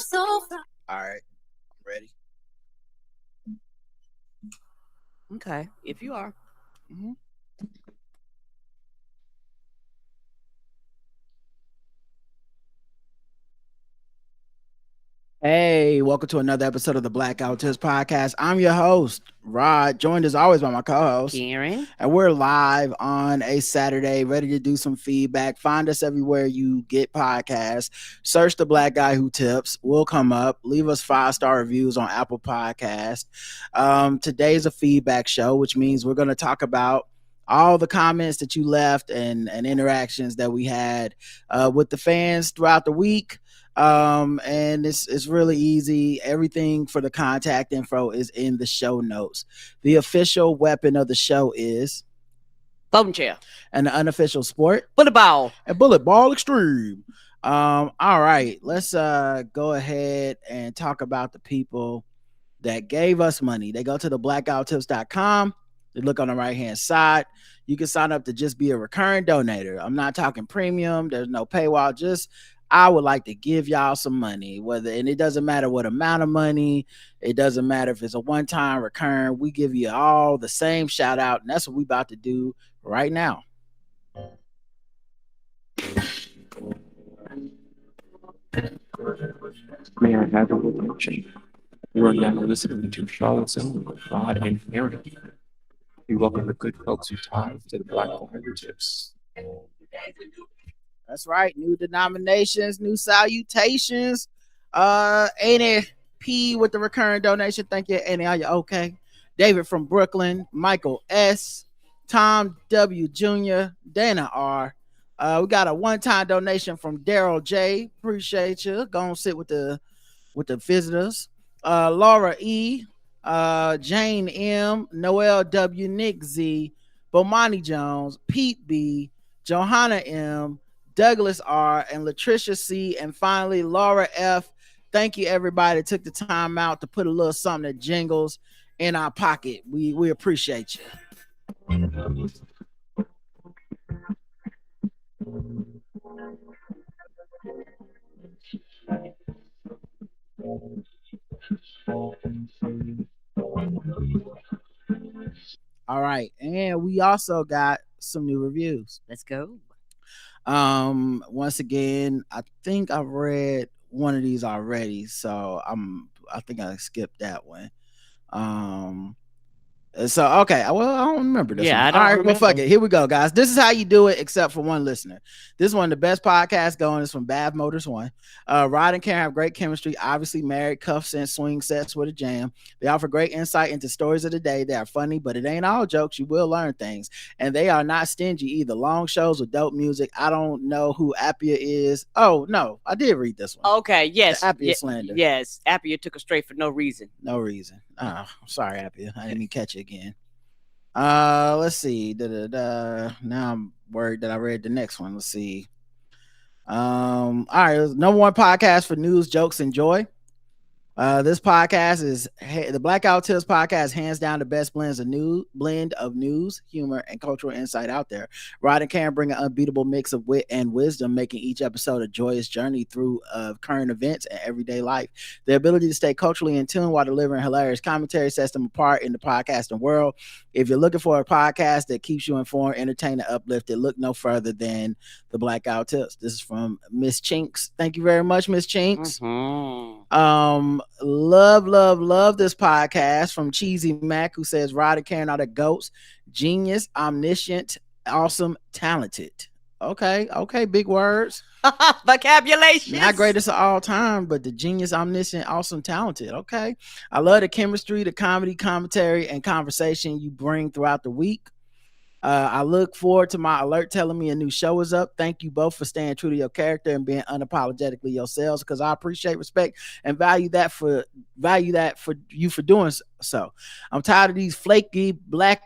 All right, I'm ready. Okay, if you are. Mm-hmm. Hey, welcome to another episode of the Blackout Tips Podcast. I'm your host, Rod, joined as always by my co-host, Karen. and we're live on a Saturday, ready to do some feedback. Find us everywhere you get podcasts. Search the Black Guy Who Tips. We'll come up. Leave us 5-star reviews on Apple Podcast. Today's a feedback show, which means we're going to talk about all the comments that you left and interactions that we had with the fans throughout the week. And it's really easy. Everything for the contact info is in the show notes. The official weapon of the show is Folding chair. and the unofficial sport Bullet ball. and bullet ball extreme. All right, let's go ahead and talk about the people that gave us money. They go to the blackouttips.com. They look on the right hand side. You can sign up to just be a recurring donator. I'm not talking premium. There's no paywall. Just I would like to give y'all some money, and it doesn't matter what amount of money. It doesn't matter if it's a one-time recurring. We give you all the same shout out, and that's what we about to do right now. May I have your attention? You are now listening to Charlotte's own Rod and Karen. We welcome the good folks who tied to the Black Guy Tips. That's right. New denominations, new salutations. Annie P with the recurring donation. Thank you, Annie. Are you okay? David from Brooklyn, Michael S, Tom W Jr., Dana R. We got a one-time donation from Daryl J. Appreciate you. Go and sit with the visitors. Laura E, Jane M, Noel W, Nick Z, Bomani Jones, Pete B, Johanna M, Douglas R, and Latricia C, and finally Laura F. Thank you, everybody that took the time out to put a little something that jingles in our pocket. We appreciate you. All right, and we also got some new reviews. Let's go. Once again, I think I've read one of these already, so I think I skipped that one. So okay, well I don't remember this. Yeah, one. I don't All right, remember. well fuck it. Here we go, guys. This is how you do it, except for one listener. This is one of the best podcasts going. Is from Bad Motors One. Rod and Karen have great chemistry. Obviously married, cuffs and swing sets with a jam. They offer great insight into stories of the day. They are funny, but it ain't all jokes. You will learn things, and they are not stingy either. Long shows with dope music. I don't know who Appia is. Oh no, I did read this one. Okay, yes. The Appia slander. Yes, Appia took us straight for no reason. No reason. Oh, sorry, Appia. I didn't even catch it again. Let's see. Now I'm worried that I read the next one. Let's see. All right. Number one podcast for news, jokes, and joy. This podcast is the Blackout Tips podcast, hands down the best blend of news, humor, and cultural insight out there. Rod and Karen bring an unbeatable mix of wit and wisdom, making each episode a joyous journey through current events and everyday life. Their ability to stay culturally in tune while delivering hilarious commentary sets them apart in the podcasting world. If you're looking for a podcast that keeps you informed, entertained, and uplifted, look no further than the Blackout Tips. This is from Miss Chinks. Thank you very much, Miss Chinks. Mm-hmm. Love this podcast from Cheesy Mac, who says Rod and Karen are the goats, genius, omniscient, awesome, talented. Okay, big words. Vocabulation. Not greatest of all time, but the genius, omniscient, awesome, talented. Okay. I love the chemistry, the comedy, commentary, and conversation you bring throughout the week. I look forward to my alert telling me a new show is up. Thank you both for staying true to your character and being unapologetically yourselves, because I appreciate, respect, and value that for you for doing so. I'm tired of these flaky black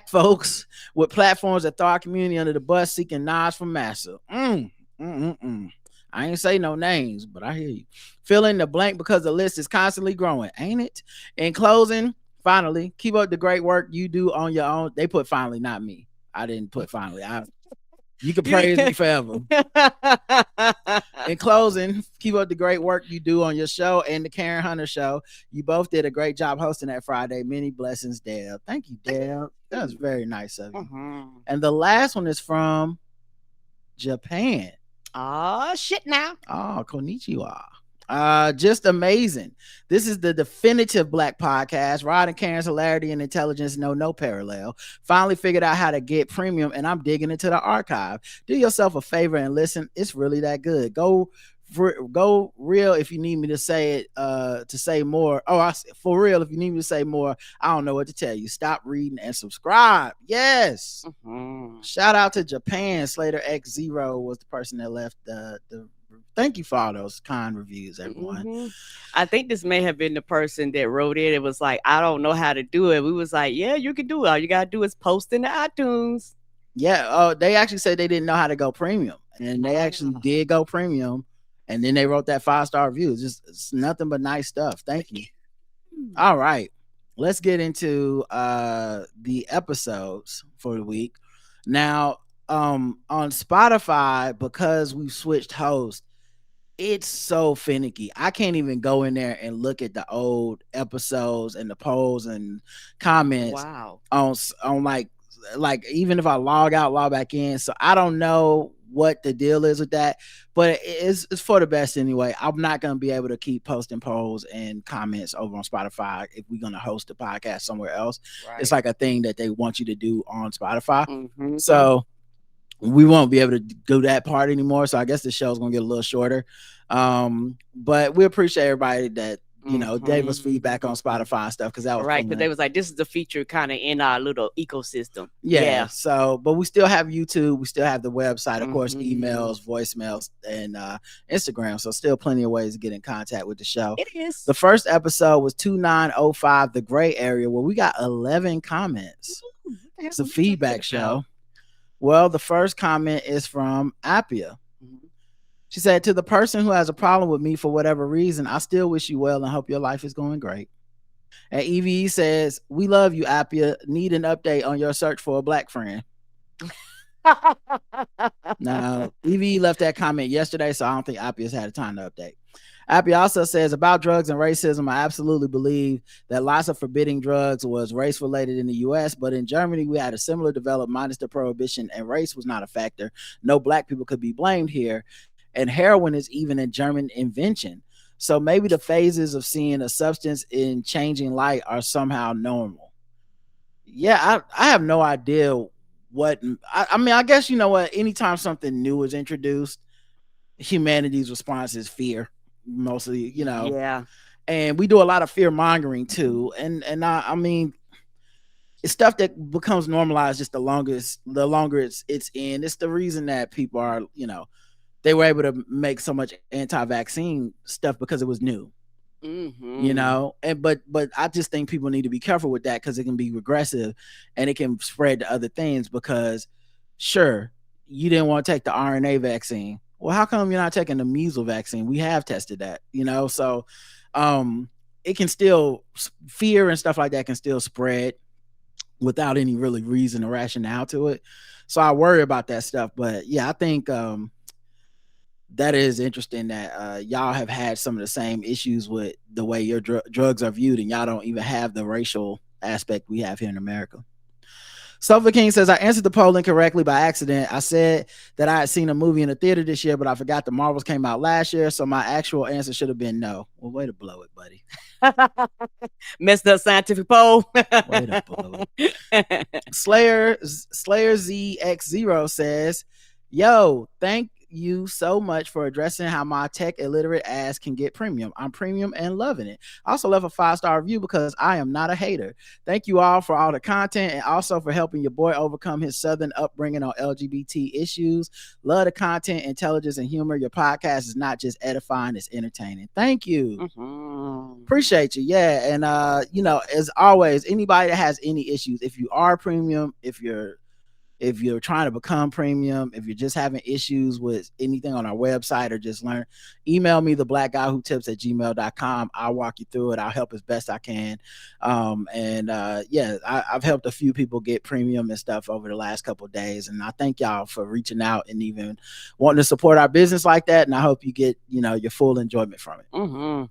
folks with platforms that throw our community under the bus seeking nods from massa. I ain't say no names, but I hear you. Fill in the blank because the list is constantly growing, ain't it? In closing, finally, keep up the great work you do on your own. They put finally, not me. I didn't put finally. You can praise me forever. In closing, keep up the great work you do on your show and the Karen Hunter show. You both did a great job hosting that Friday. Many blessings, Dale. Thank you, Dale. That was very nice of you. And the last one is from Japan. Oh, shit now. Oh, konnichiwa. Just amazing. This is the definitive Black podcast. Rod and Karen's hilarity and intelligence know no parallel. Finally figured out how to get premium, and I'm digging into the archive. Do yourself a favor and listen. It's really that good. Go real if you need me to say it, to say more. For real, if you need me to say more, I don't know what to tell you. Stop reading and subscribe. Yes. Shout out to Japan. Slater X0 was the person that left the thank you for all those kind reviews, everyone. I think this may have been the person that wrote it. It was like, I don't know how to do it. We was like, yeah, you can do it. All you got to do is post in the iTunes. Yeah. They actually said they didn't know how to go premium, and they actually did go premium. And then they wrote that 5-star review. It's nothing but nice stuff. Thank you. All right. Let's get into the episodes for the week. Now, on Spotify, because we switched hosts, it's so finicky. I can't even go in there and look at the old episodes and the polls and comments on like even if I log out, log back in. So I don't know what the deal is with that, but it's for the best anyway. I'm not going to be able to keep posting polls and comments over on Spotify if we're going to host the podcast somewhere else. Right. It's like a thing that they want you to do on Spotify. So we won't be able to do that part anymore. So I guess the show's going to get a little shorter. But we appreciate everybody that, gave us feedback on Spotify and stuff, because that was right. Because they was like, this is the feature kind of in our little ecosystem. Yeah. So, but we still have YouTube. We still have the website, of course, emails, voicemails, and Instagram. So still plenty of ways to get in contact with the show. It is. The first episode was 2905, The Gray Area, where we got 11 comments. It's a feedback show. Well, the first comment is from Appia. She said, to the person who has a problem with me for whatever reason, I still wish you well and hope your life is going great. And EVE says, we love you, Appia. Need an update on your search for a black friend. Now, EVE left that comment yesterday, so I don't think Appia's had a time to update. Appia also says, about drugs and racism, I absolutely believe that lots of forbidding drugs was race-related in the U.S., but in Germany, we had a similar development minus the prohibition, and race was not a factor. No black people could be blamed here. And heroin is even a German invention. So maybe the phases of seeing a substance in changing light are somehow normal. Yeah, I have no idea what, I mean, I guess, you know what, anytime something new is introduced, humanity's response is fear, mostly, Yeah. And we do a lot of fear mongering too. And I mean, it's stuff that becomes normalized just the longer it's in. It's the reason that people are, they were able to make so much anti-vaccine stuff because it was new, and but I just think people need to be careful with that, because it can be regressive and it can spread to other things. Because sure, you didn't want to take the RNA vaccine. Well, how come you're not taking the measles vaccine? We have tested that, so it can still, fear and stuff like that can still spread without any really reason or rationale to it. So I worry about that stuff. But yeah, I think that is interesting that y'all have had some of the same issues with the way your drugs are viewed, and y'all don't even have the racial aspect we have here in America. Sofa King says, I answered the poll incorrectly by accident. I said that I had seen a movie in the theater this year, but I forgot the Marvels came out last year, so my actual answer should have been no. Well, way to blow it, buddy. Messed up scientific poll. Way to blow it. Slayer ZX0 says, yo, thank you so much for addressing how my tech illiterate ass can get premium. I'm premium and loving it. I also left a 5-star review because I am not a hater. Thank you all for all the content, and also for helping your boy overcome his southern upbringing on LGBT issues. Love the content, intelligence, and humor. Your podcast is not just edifying, it's entertaining. Thank you. Appreciate you. Yeah. And as always, anybody that has any issues, if you are premium, if If you're trying to become premium, if you're just having issues with anything on our website or just learn, email me, the black guy who tips at gmail.com. I'll walk you through it. I'll help as best I can. I've helped a few people get premium and stuff over the last couple of days. And I thank y'all for reaching out and even wanting to support our business like that. And I hope you get, your full enjoyment from it. Mm-hmm.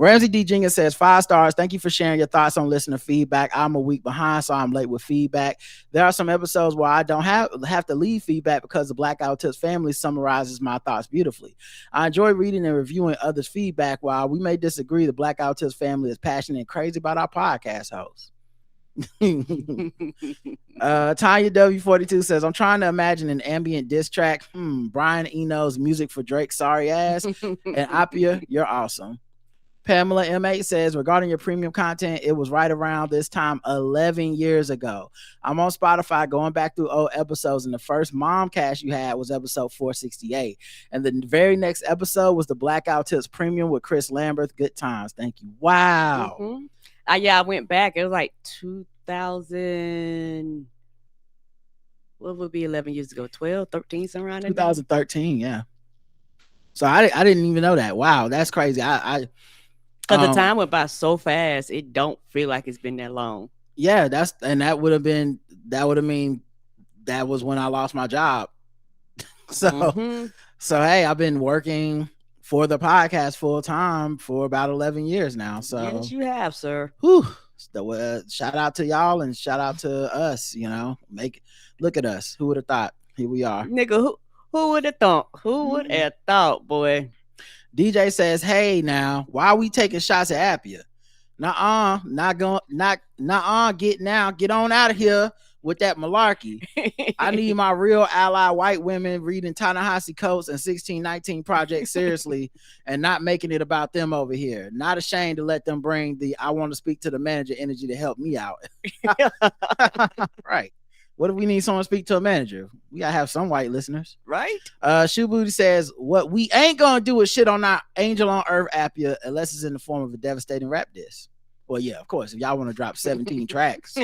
Ramsey D. Jenkins says 5 stars. Thank you for sharing your thoughts on listener feedback. I'm a week behind, so I'm late with feedback. There are some episodes where I don't have to leave feedback because the Blackout Tips family summarizes my thoughts beautifully. I enjoy reading and reviewing others' feedback. While we may disagree, the Blackout Tips family is passionate and crazy about our podcast hosts. Tanya W42 says, I'm trying to imagine an ambient diss track. Brian Eno's music for Drake, sorry ass. And Apia, you're awesome. Pamela M8 says, regarding your premium content, it was right around this time 11 years ago. I'm on Spotify going back through old episodes, and the first Momcast you had was episode 468. And the very next episode was the Blackout Tips Premium with Chris Lambert. Good times. Thank you. Wow. Mm-hmm. I went back. It was like 2000. What would be 11 years ago? 12, 13, somewhere around there? 2013, yeah. So I didn't even know that. Wow, that's crazy. Because the time went by so fast, it don't feel like it's been that long. Yeah, that would mean that was when I lost my job. So hey, I've been working for the podcast full time for about 11 years now. So yes, you have, sir. Whew. So, shout out to y'all and shout out to us. Look at us. Who would have thought? Here we are, nigga. Who would have thought? Who would have thought, boy? DJ says, hey, now, why are we taking shots at Appia? Get on out of here with that malarkey. I need my real ally white women reading Ta-Nehisi Coates and 1619 Project seriously and not making it about them over here. Not ashamed to let them bring the I want to speak to the manager energy to help me out. Right. What if we need someone to speak to a manager? We gotta have some white listeners, right? Shoe Booty says, what we ain't gonna do is shit on our Angel on Earth Appia unless it's in the form of a devastating rap diss. Well, yeah, of course. If y'all want to drop 17 tracks,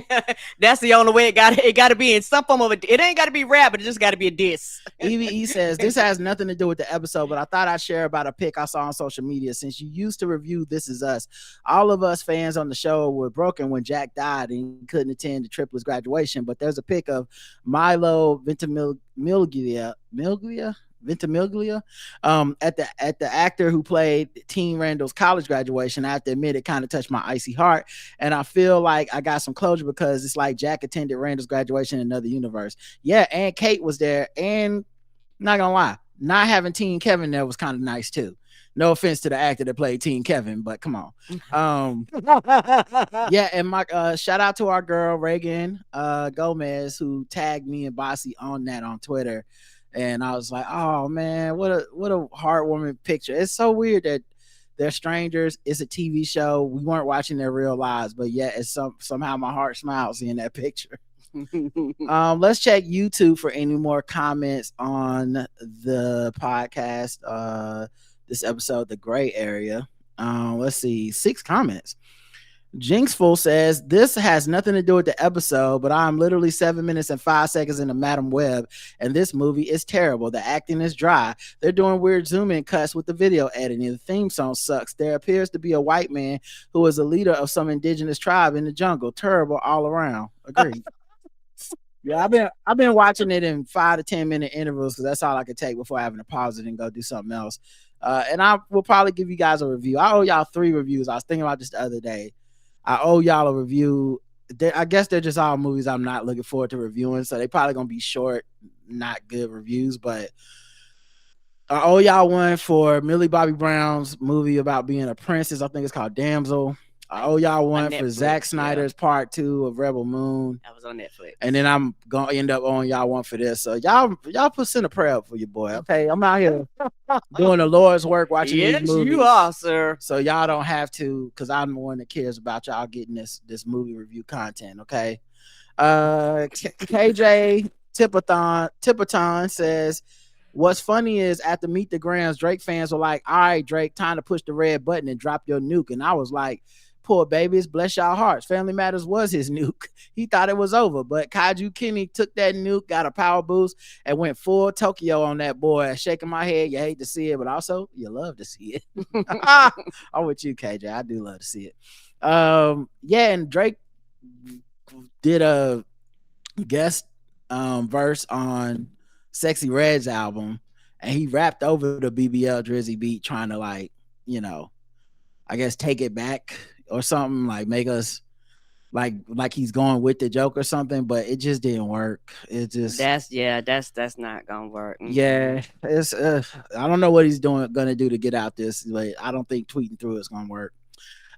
that's the only way it got to be in some form of a. It ain't got to be rap, but it just got to be a diss. EVE says this has nothing to do with the episode, but I thought I'd share about a pic I saw on social media. Since you used to review This Is Us, all of us fans on the show were broken when Jack died and he couldn't attend the triplets graduation. But there's a pic of Milo Ventimiglia at the actor who played Teen Randall's college graduation. I have to admit, it kind of touched my icy heart, and I feel like I got some closure because it's like Jack attended Randall's graduation in another universe. Yeah, and Kate was there, and not gonna lie, not having Teen Kevin there was kind of nice too. No offense to the actor that played Teen Kevin, but come on. Yeah, and my shout out to our girl Reagan Gomez, who tagged me and Bossy on that on Twitter. And I was like, oh man, what a heartwarming picture. It's so weird that they're strangers. It's a TV show. We weren't watching their real lives, but yet it's somehow my heart smiles seeing that picture. Let's check YouTube for any more comments on the podcast. This episode, The Gray Area. Let's see, 6 comments. Jinxful says, this has nothing to do with the episode, but I'm literally 7 minutes and 5 seconds into Madam Web, and this movie is terrible. The acting is dry. They're doing weird zoom-in cuts with the video editing. The theme song sucks. There appears to be a white man who is a leader of some indigenous tribe in the jungle. Terrible all around. Agreed. Yeah, I've been watching it in 5 to 10 minute intervals because that's all I could take before having to pause it and go do something else. And I will probably give you guys a review. I owe y'all 3 reviews. I was thinking about this the other day. I owe y'all a review. I guess they're just all movies I'm not looking forward to reviewing, so they probably gonna be short, not good reviews. But I owe y'all one for Millie Bobby Brown's movie about being a princess. I think it's called Damsel. I owe y'all one for Zack Snyder's Part 2 of Rebel Moon. That was on Netflix. And then I'm gonna end up owing y'all one for this. So y'all send a prayer up for your boy. Okay, I'm out here doing the Lord's work, watching these movies. You are, sir. So y'all don't have to, because I'm the one that cares about y'all getting this movie review content. Okay. KJ Tippathon says, what's funny is after Meet the Grams, Drake fans were like, all right, Drake, time to push the red button and drop your nuke. And I was like, Poor babies, bless y'all hearts. Family Matters was his nuke. He thought it was over, but Kaiju Kenny took that nuke, got a power boost, and went full Tokyo on that boy. Shaking my head, you hate to see it, but also you love to see it. I'm with you, KJ. I do love to see it. Yeah, and Drake did a guest verse on Sexy Red's album, and he rapped over the BBL Drizzy beat, trying to like, you know, I guess take it back or something, like make us like he's going with the joke or something, but it just didn't work. It just that's not gonna work. Yeah, it's I don't know what he's gonna do to get out this, but I don't think tweeting through it's gonna work.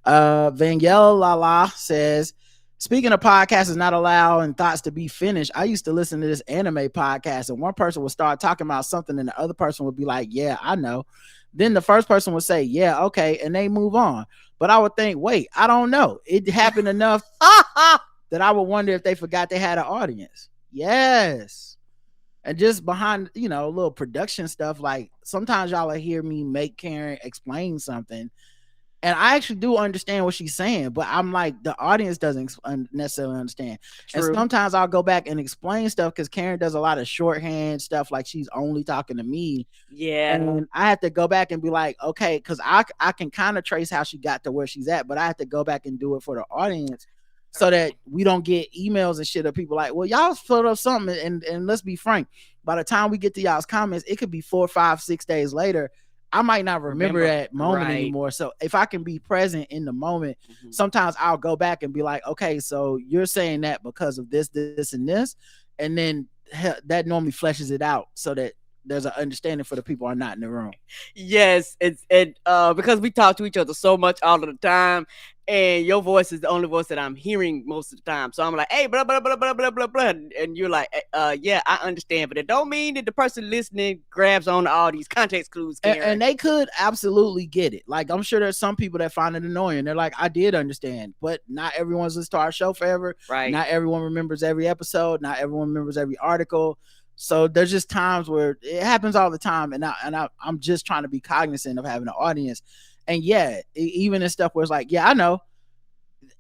Vangel Lala says, speaking of podcasts is not allowing thoughts to be finished, I used to listen to this anime podcast, and one person would start talking about something and the other person would be like, yeah, I know. Then the first person would say, yeah, okay, and they move on. But I would think, wait, I don't know. It happened enough that I would wonder if they forgot they had an audience. Yes. And just behind, you know, little production stuff, like sometimes y'all will hear me make Karen explain something, and I actually do understand what she's saying, but I'm like, the audience doesn't necessarily understand. True. And sometimes I'll go back and explain stuff because Karen does a lot of shorthand stuff, like she's only talking to me. Yeah. And I have to go back and be like, okay, because I can kind of trace how she got to where she's at, but I have to go back and do it for the audience so that we don't get emails and shit of people like, well, y'all put up something, and let's be frank, by the time we get to y'all's comments, it could be 4, 5, 6 days later. I might not remember that moment anymore. So if I can be present in the moment, sometimes I'll go back and be like, okay, so you're saying that because of this, this, and this. And then that normally fleshes it out so that there's an understanding for the people who are not in the room. Yes, because we talk to each other so much all of the time, and your voice is the only voice that I'm hearing most of the time. So I'm like, hey, blah blah blah blah blah blah blah, and you're like, yeah, I understand, but it don't mean that the person listening grabs on all these context clues. And they could absolutely get it. Like, I'm sure there's some people that find it annoying. They're like, I did understand, but not everyone's listened to our show forever. Right? Not everyone remembers every episode. Not everyone remembers every article. So there's just times where it happens all the time, and I'm just trying to be cognizant of having an audience. And yeah, even in stuff where it's like, yeah, I know,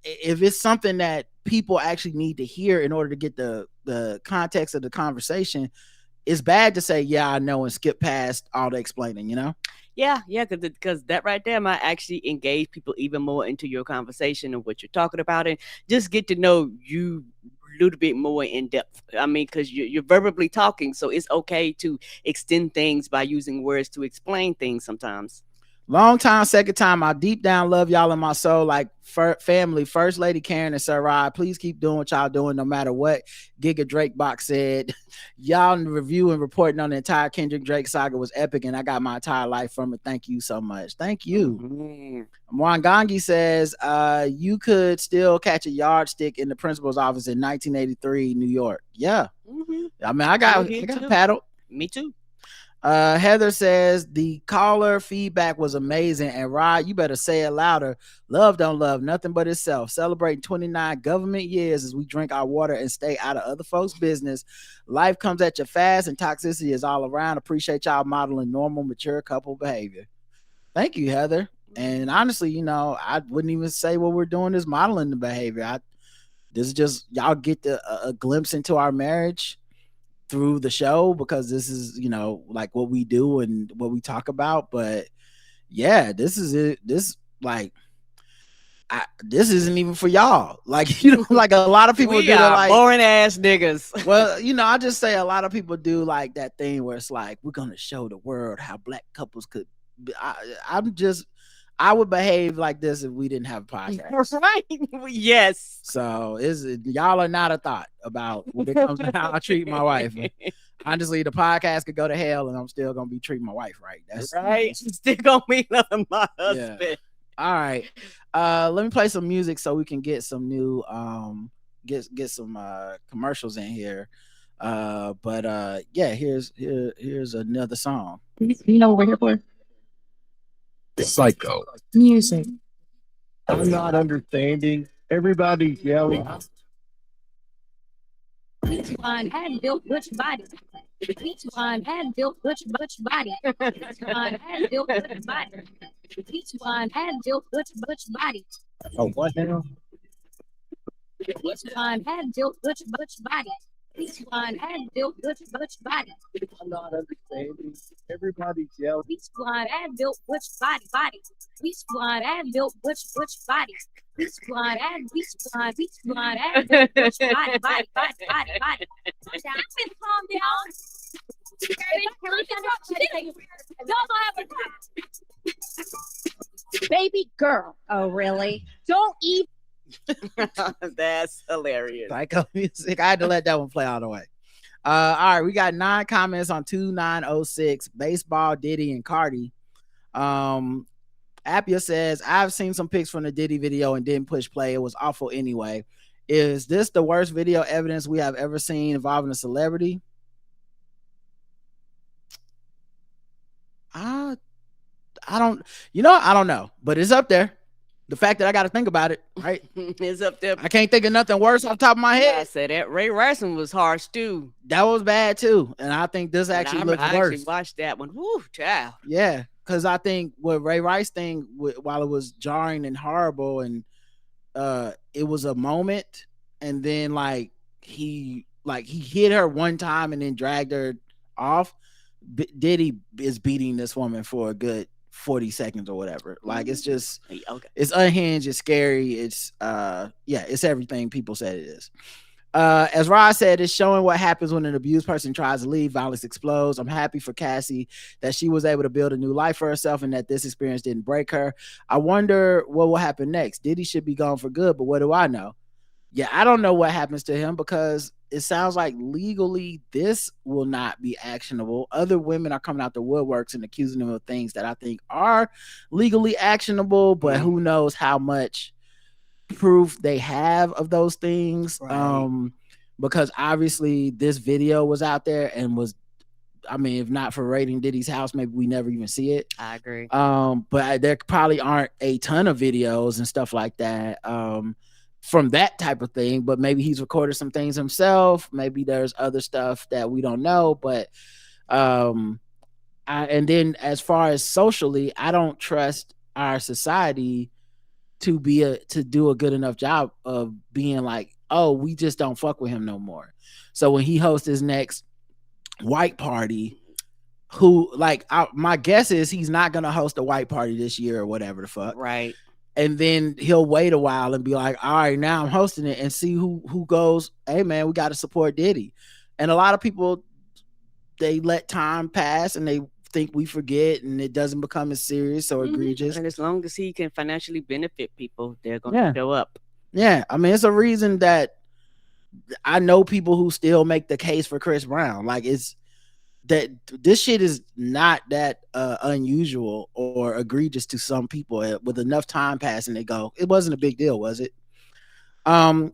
if it's something that people actually need to hear in order to get the context of the conversation, it's bad to say, yeah, I know, and skip past all the explaining, you know? Yeah, because that right there might actually engage people even more into your conversation and what you're talking about, and just get to know you a little bit more in depth. I mean, because you're verbally talking, so it's okay to extend things by using words to explain things sometimes. Long time, second time. I deep down love y'all in my soul, like family. First Lady Karen and Sir Rod, please keep doing what y'all doing, no matter what. Giga Drake Box said, y'all review and reporting on the entire Kendrick Drake saga was epic, and I got my entire life from it. Thank you so much. Thank you. Mwangangi says, you could still catch a yardstick in the principal's office in 1983, New York. Yeah. I mean, I got paddled. Me too. Heather says the caller feedback was amazing, and Rod, you better say it louder. Love don't love nothing but itself. Celebrating 29 government years as we drink our water and stay out of other folks' business. Life comes at you fast, and toxicity is all around. Appreciate y'all modeling normal, mature couple behavior. Thank you, Heather. And honestly, you know, I wouldn't even say what we're doing is modeling the behavior. This is just y'all get a glimpse into our marriage through the show, because this is, you know, like what we do and what we talk about. But yeah, this is it. This this isn't even for y'all. Like, you know, like a lot of people we do are like boring ass niggas. Well, you know, I just say a lot of people do like that thing where it's like, we're gonna show the world how black couples could be. I would behave like this if we didn't have a podcast. Right. Yes. So y'all are not a thought about when it comes to how I treat my wife. Honestly, the podcast could go to hell and I'm still gonna be treating my wife right. That's right. Still gonna be loving my husband. Yeah. All right. Let me play some music so we can get some new get some commercials in here. But yeah, here's another song. You know what we're here for? Psycho. Music. I'm not understanding. Everybody's yelling. Each one had built Butch body. Each one had built Butch body. Each one had built Butch body. Each one had built Butch body. Oh, what now? Each one had built butch body. Each one had built butch body. I'm not understanding. Everybody's yelling. Each one had built butch body. Each one had built butch body. Each one had built butch body. I've been calm down. Baby girl. Oh, really? Don't even. That's hilarious. Psycho music. I had to let that one play all the way. All right, we got 9 comments on 2906. Baseball, Diddy, and Cardi. Appia says, I've seen some pics from the Diddy video and didn't push play. It was awful anyway. Is this the worst video evidence we have ever seen involving a celebrity? I don't know, but it's up there. The fact that I got to think about it, right? It's up there. I can't think of nothing worse off the top of my head. I said that Ray Ryson was harsh too. That was bad too, and I think this actually looks worse. I actually watched that one. Woo, child. Yeah, because I think what Ray Rice thing, while it was jarring and horrible, and it was a moment, and then he hit her one time and then dragged her off. Diddy is beating this woman for a good 40 seconds or whatever. Like, it's just, it's unhinged, it's scary, it's it's everything people said it is. As Rod said, it's showing what happens when an abused person tries to leave. Violence explodes. I'm happy for Cassie that she was able to build a new life for herself and that this experience didn't break her. I wonder what will happen next. Diddy should be gone for good, but what do I know? Yeah, I don't know what happens to him, because it sounds like legally this will not be actionable. Other women are coming out the woodworks and accusing him of things that I think are legally actionable, but who knows how much proof they have of those things. Right. Because obviously this video was out there and was, I mean, if not for raiding Diddy's house, maybe we never even see it. I agree. But there probably aren't a ton of videos and stuff like that from that type of thing, but maybe he's recorded some things himself. Maybe there's other stuff that we don't know, but and then as far as socially, I don't trust our society to do a good enough job of being like, oh, we just don't fuck with him no more. So when he hosts his next white party, my guess is he's not gonna host a white party this year or whatever the fuck, right? And then he'll wait a while and be like, all right, now I'm hosting it, and see who goes, hey man, we got to support Diddy. And a lot of people, they let time pass and they think we forget and it doesn't become as serious or egregious. And as long as he can financially benefit people, they're going to show up. Yeah. I mean, it's a reason that I know people who still make the case for Chris Brown. Like, it's that this shit is not that unusual or egregious to some people. With enough time passing, they go, it wasn't a big deal, was it?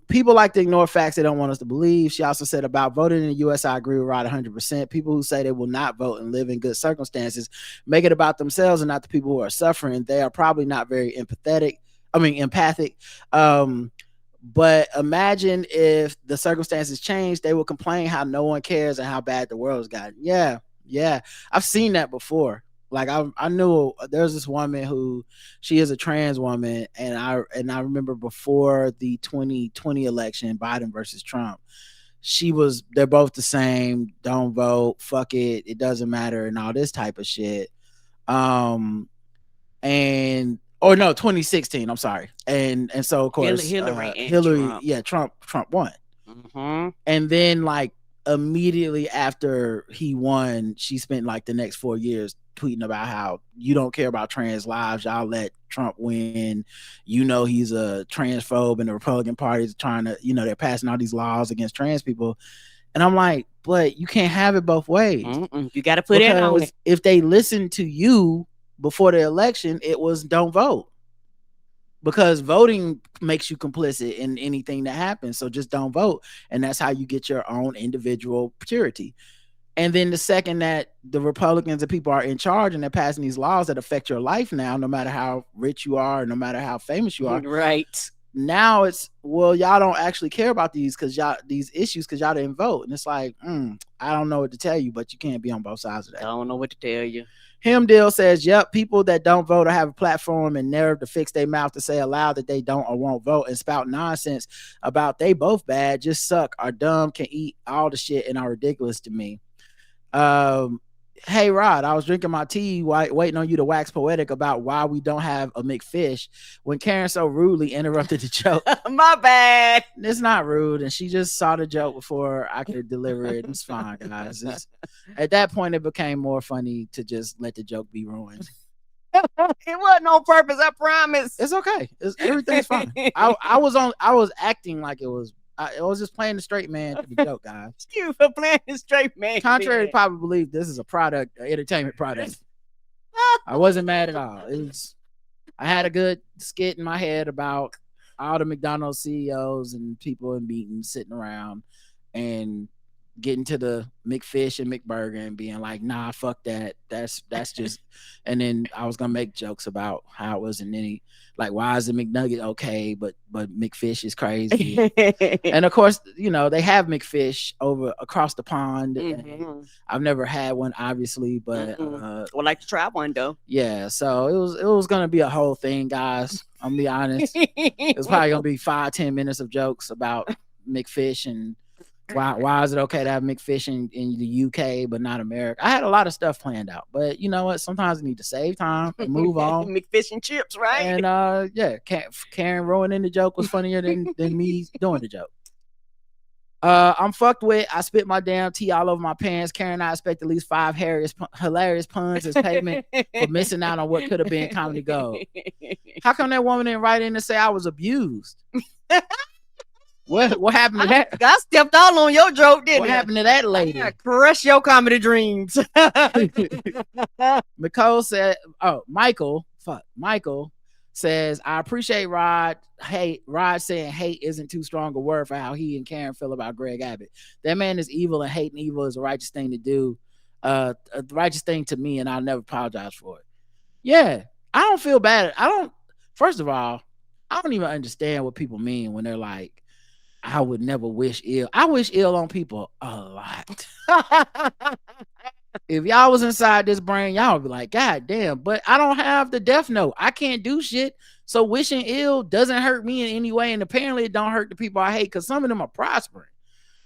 People like to ignore facts they don't want us to believe. She also said about voting in the U.S., I agree with Rod 100%. People who say they will not vote and live in good circumstances make it about themselves and not the people who are suffering. They are probably not very empathic. But imagine if the circumstances change, they will complain how no one cares and how bad the world has gotten. Yeah. I've seen that before. Like, I knew there's this woman who, she is a trans woman, and I remember before the 2020 election, Biden versus Trump, they're both the same, don't vote, fuck it, it doesn't matter, and all this type of shit. 2016, I'm sorry. And so of course Hillary Trump won. Mm-hmm. And then like immediately after he won, she spent like the next 4 years tweeting about how you don't care about trans lives, y'all let Trump win, he's a transphobe, and the Republican Party is trying to, they're passing all these laws against trans people. And I'm like, but you can't have it both ways. You got to put it on. If they listen to you before the election, it was don't vote, because voting makes you complicit in anything that happens. So just don't vote. And that's how you get your own individual purity. And then the second that the Republicans and people are in charge and they're passing these laws that affect your life now, no matter how rich you are, no matter how famous you are, right? now it's, well, y'all don't actually care about these issues because y'all didn't vote. And it's like, I don't know what to tell you, but you can't be on both sides of I that. don't know what to tell you. Himdale says, yep, people that don't vote or have a platform and nerve to fix their mouth to say aloud that they don't or won't vote and spout nonsense about they both bad, just suck, are dumb, can eat all the shit, and are ridiculous to me. Hey Rod, I was drinking my tea waiting on you to wax poetic about why we don't have a McFish when Karen so rudely interrupted the joke. My bad. It's not rude, and she just saw the joke before I could deliver it. It's fine, guys. At that point, it became more funny to just let the joke be ruined. It wasn't on purpose, I promise. It's okay. Everything's fine. I was acting like it was. I was just playing the straight man to the joke, guys. You for playing the straight man. Contrary to popular belief, this is a product, an entertainment product. I wasn't mad at all. I had a good skit in my head about all the McDonald's CEOs and people in meetings sitting around and getting to the McFish and McBurger and being like, nah, fuck that. That's just, and then I was gonna make jokes about how it wasn't any, like, why is the McNugget okay, but McFish is crazy. And of course, they have McFish over across the pond. Mm-hmm. I've never had one, obviously, but would like to try one though. Yeah, so it was gonna be a whole thing, guys. I'm gonna be honest. It's probably gonna be 5-10 minutes of jokes about McFish and why is it okay to have McFish in the UK but not America. I had a lot of stuff planned out, but you know what? Sometimes you need to save time and move on. McFish and chips, right? And yeah, Karen ruining the joke was funnier than me doing the joke. I'm fucked with. I spit my damn tea all over my pants. Karen and I expect at least 5 hilarious puns as payment for missing out on what could have been comedy gold. How come that woman didn't write in to say I was abused? What happened to that? I stepped all on your joke, didn't I? What happened to that lady? Crush your comedy dreams. Michael says, I appreciate Rod saying hate isn't too strong a word for how he and Karen feel about Greg Abbott. That man is evil, and hating evil is a righteous thing to do. A righteous thing to me, and I'll never apologize for it. Yeah, I don't feel bad. First of all, I don't even understand what people mean when they're like, I would never wish ill. I wish ill on people a lot. If y'all was inside this brain, y'all would be like, God damn, but I don't have the death note. I can't do shit. So wishing ill doesn't hurt me in any way. And apparently it don't hurt the people I hate because some of them are prospering.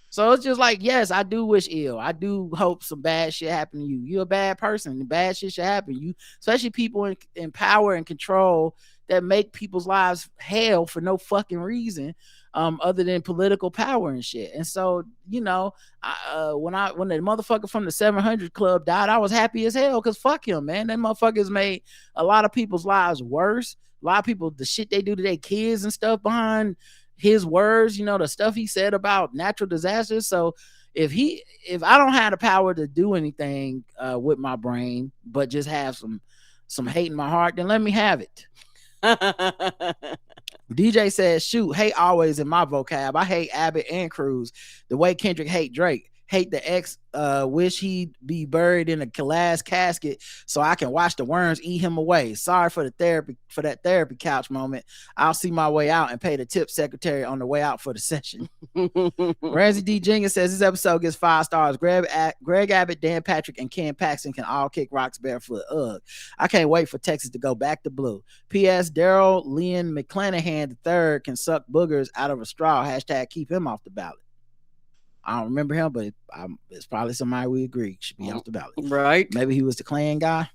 So it's just like, yes, I do wish ill. I do hope some bad shit happen to you. You're a bad person. Bad shit should happen to you, especially people in power and control that make people's lives hell for no fucking reason. Other than political power and shit. And so, when the motherfucker from the 700 Club died, I was happy as hell because fuck him, man. That motherfucker's made a lot of people's lives worse. A lot of people, the shit they do to their kids and stuff behind his words, the stuff he said about natural disasters. So if I don't have the power to do anything with my brain, but just have some hate in my heart, then let me have it. DJ says, shoot, hate always in my vocab. I hate Abbott and Cruz the way Kendrick hate Drake. Hate the ex, wish he'd be buried in a glass casket so I can watch the worms eat him away. Sorry for that therapy couch moment. I'll see my way out and pay the tip secretary on the way out for the session. Ramsey D. Jenkins says this episode gets 5 stars. Greg Abbott, Dan Patrick, and Ken Paxton can all kick rocks barefoot. Ugh. I can't wait for Texas to go back to blue. P.S. Daryl Leon McClanahan III can suck boogers out of a straw. # keep him off the ballot. I don't remember him, but it's probably somebody we agree should be off the ballot. Right. Maybe he was the Klan guy.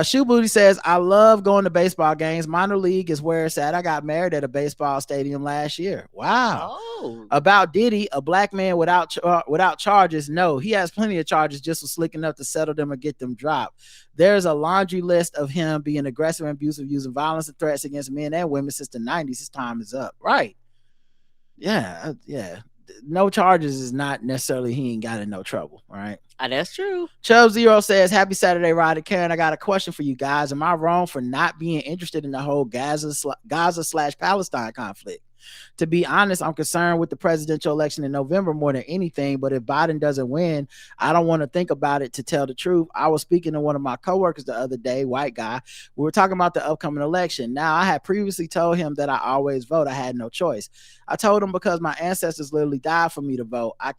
Shoe Booty says, I love going to baseball games. Minor league is where it's at. I got married at a baseball stadium last year. Wow. Oh. About Diddy, a black man without charges. No, he has plenty of charges, just was slick enough to settle them or get them dropped. There's a laundry list of him being aggressive and abusive, using violence and threats against men and women since the 90s. His time is up. Right. Yeah. No charges is not necessarily he ain't got in no trouble, right? That's true. Chubb Zero says, happy Saturday, Rod and Karen. I got a question for you guys. Am I wrong for not being interested in the whole Gaza/Palestine conflict? To be honest, I'm concerned with the presidential election in November more than anything. But if Biden doesn't win, I don't want to think about it, to tell the truth. I was speaking to one of my coworkers the other day, white guy. We were talking about the upcoming election. Now, I had previously told him that I always vote. I had no choice. I told him because my ancestors literally died for me to vote. I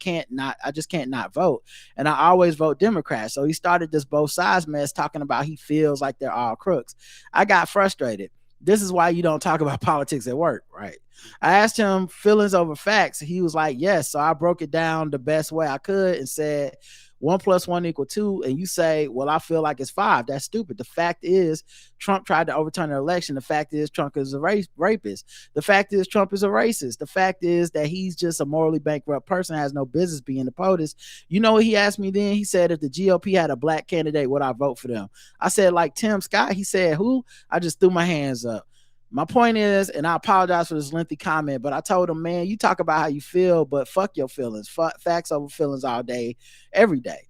just can't not vote. And I always vote Democrat. So he started this both sides mess talking about he feels like they're all crooks. I got frustrated. This is why you don't talk about politics at work, right? I asked him feelings over facts. He was like, yes. So I broke it down the best way I could and said, 1 + 1 = 2. And you say, well, I feel like it's 5. That's stupid. The fact is, Trump tried to overturn the election. The fact is, Trump is a rapist. The fact is, Trump is a racist. The fact is that he's just a morally bankrupt person, has no business being the POTUS. You know what he asked me then? He said, if the GOP had a black candidate, would I vote for them? I said, like Tim Scott. He said, who? I just threw my hands up. My point is, and I apologize for this lengthy comment, but I told him, man, you talk about how you feel, but fuck your feelings. Facts over feelings all day, every day.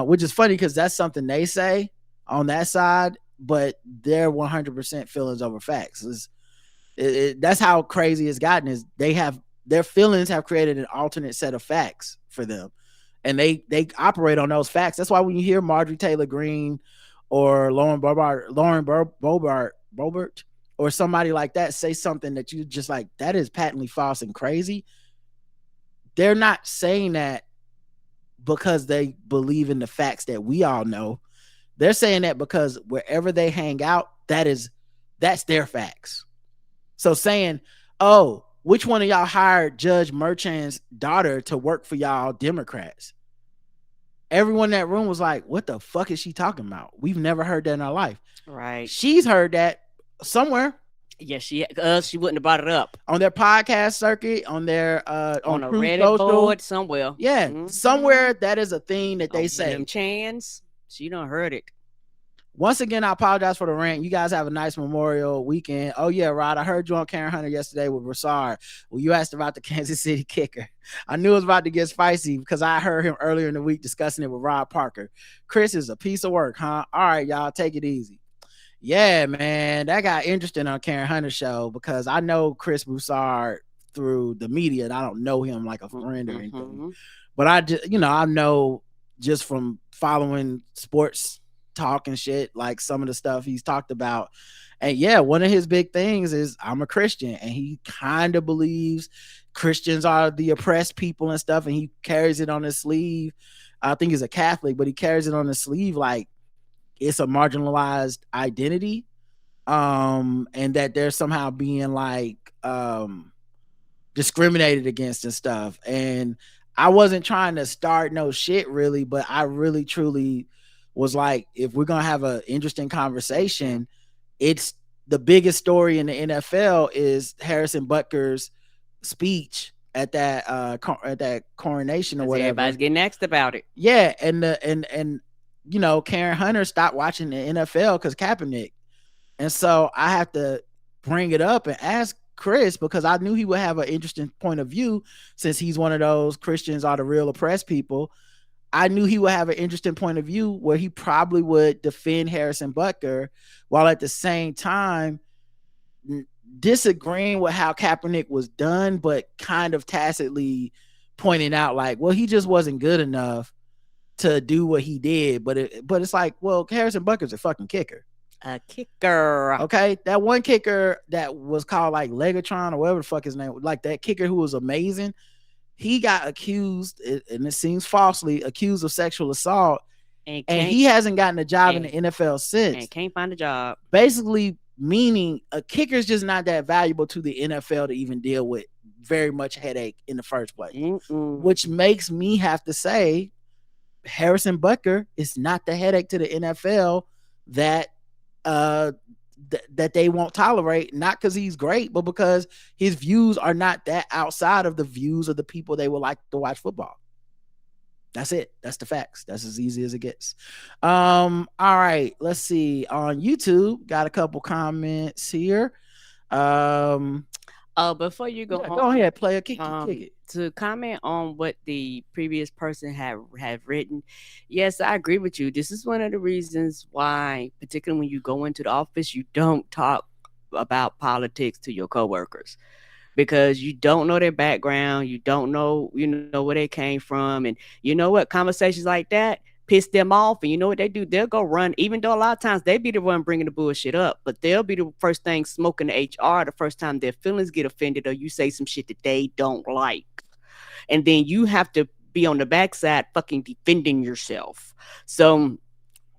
Which is funny because that's something they say on that side, but they're 100% feelings over facts. That's how crazy it's gotten, is their feelings have created an alternate set of facts for them. And they operate on those facts. That's why when you hear Marjorie Taylor Greene or Lauren Boebert, or somebody like that say something that you just like, that is patently false and crazy, they're not saying that because they believe in the facts that we all know. They're saying that because wherever they hang out, that's their facts. So saying, oh, which one of y'all hired Judge Merchant's daughter to work for y'all Democrats? Everyone in that room was like, what the fuck is she talking about? We've never heard that in our life. Right. She's heard that somewhere. Yes, she wouldn't have brought it up on their podcast circuit, on their on a Truth Reddit Social board somewhere. Yeah, somewhere that is a thing that they say. Them Chans, she done heard it. Once again, I apologize for the rant. You guys have a nice Memorial weekend. Oh yeah, Rod, I heard you on Karen Hunter yesterday with Broussard. Well, you asked about the Kansas City kicker. I knew it was about to get spicy because I heard him earlier in the week discussing it with Rod Parker. Chris is a piece of work, huh? All right, y'all, take it easy. Yeah, man, that got interesting on Karen Hunter's show because I know Chris Broussard through the media and I don't know him like a friend or anything. But I just, I know just from following sports talk and shit, like some of the stuff he's talked about. And yeah, one of his big things is I'm a Christian, and he kind of believes Christians are the oppressed people and stuff, and he carries it on his sleeve. I think he's a Catholic, but he carries it on his sleeve like it's a marginalized identity, and that they're somehow being like discriminated against and stuff. And I wasn't trying to start no shit really, but I really truly was like, if we're gonna have an interesting conversation, it's the biggest story in the NFL is Harrison Butker's speech at that coronation or whatever. Everybody's getting asked about it. Yeah, and Karen Hunter stopped watching the NFL because Kaepernick. And so I have to bring it up and ask Chris, because I knew he would have an interesting point of view since he's one of those Christians are the real oppressed people. I knew he would have an interesting point of view where he probably would defend Harrison Butker while at the same time disagreeing with how Kaepernick was done, but kind of tacitly pointing out like, well, he just wasn't good enough to do what he did. But it's like, well, Harrison Butker's a fucking kicker. A kicker. Okay. That one kicker that was called like Legatron or whatever the fuck his name was, like that kicker who was amazing. He got accused, and it seems falsely, accused of sexual assault. And he hasn't gotten a job in the NFL since. And can't find a job. Basically meaning a kicker's just not that valuable to the NFL to even deal with very much headache in the first place. Which makes me have to say Harrison Butker is not the headache to the NFL that that they won't tolerate, not because he's great, but because his views are not that outside of the views of the people they would like to watch football. That's it. That's the facts. That's as easy as it gets. All right, let's see. On YouTube, got a couple comments here. Before you go on, go ahead, player, kick it. To comment on what the previous person had written, yes, I agree with you. This is one of the reasons why, particularly when you go into the office, you don't talk about politics to your coworkers. because you don't know their background, you don't know, where they came from, and you know what, conversations like that piss them off, and you know what they do? They'll go run, even though a lot of times they be the one bringing the bullshit up, but they'll be the first thing smoking the HR the first time their feelings get offended or you say some shit that they don't like, and then you have to be on the backside fucking defending yourself. So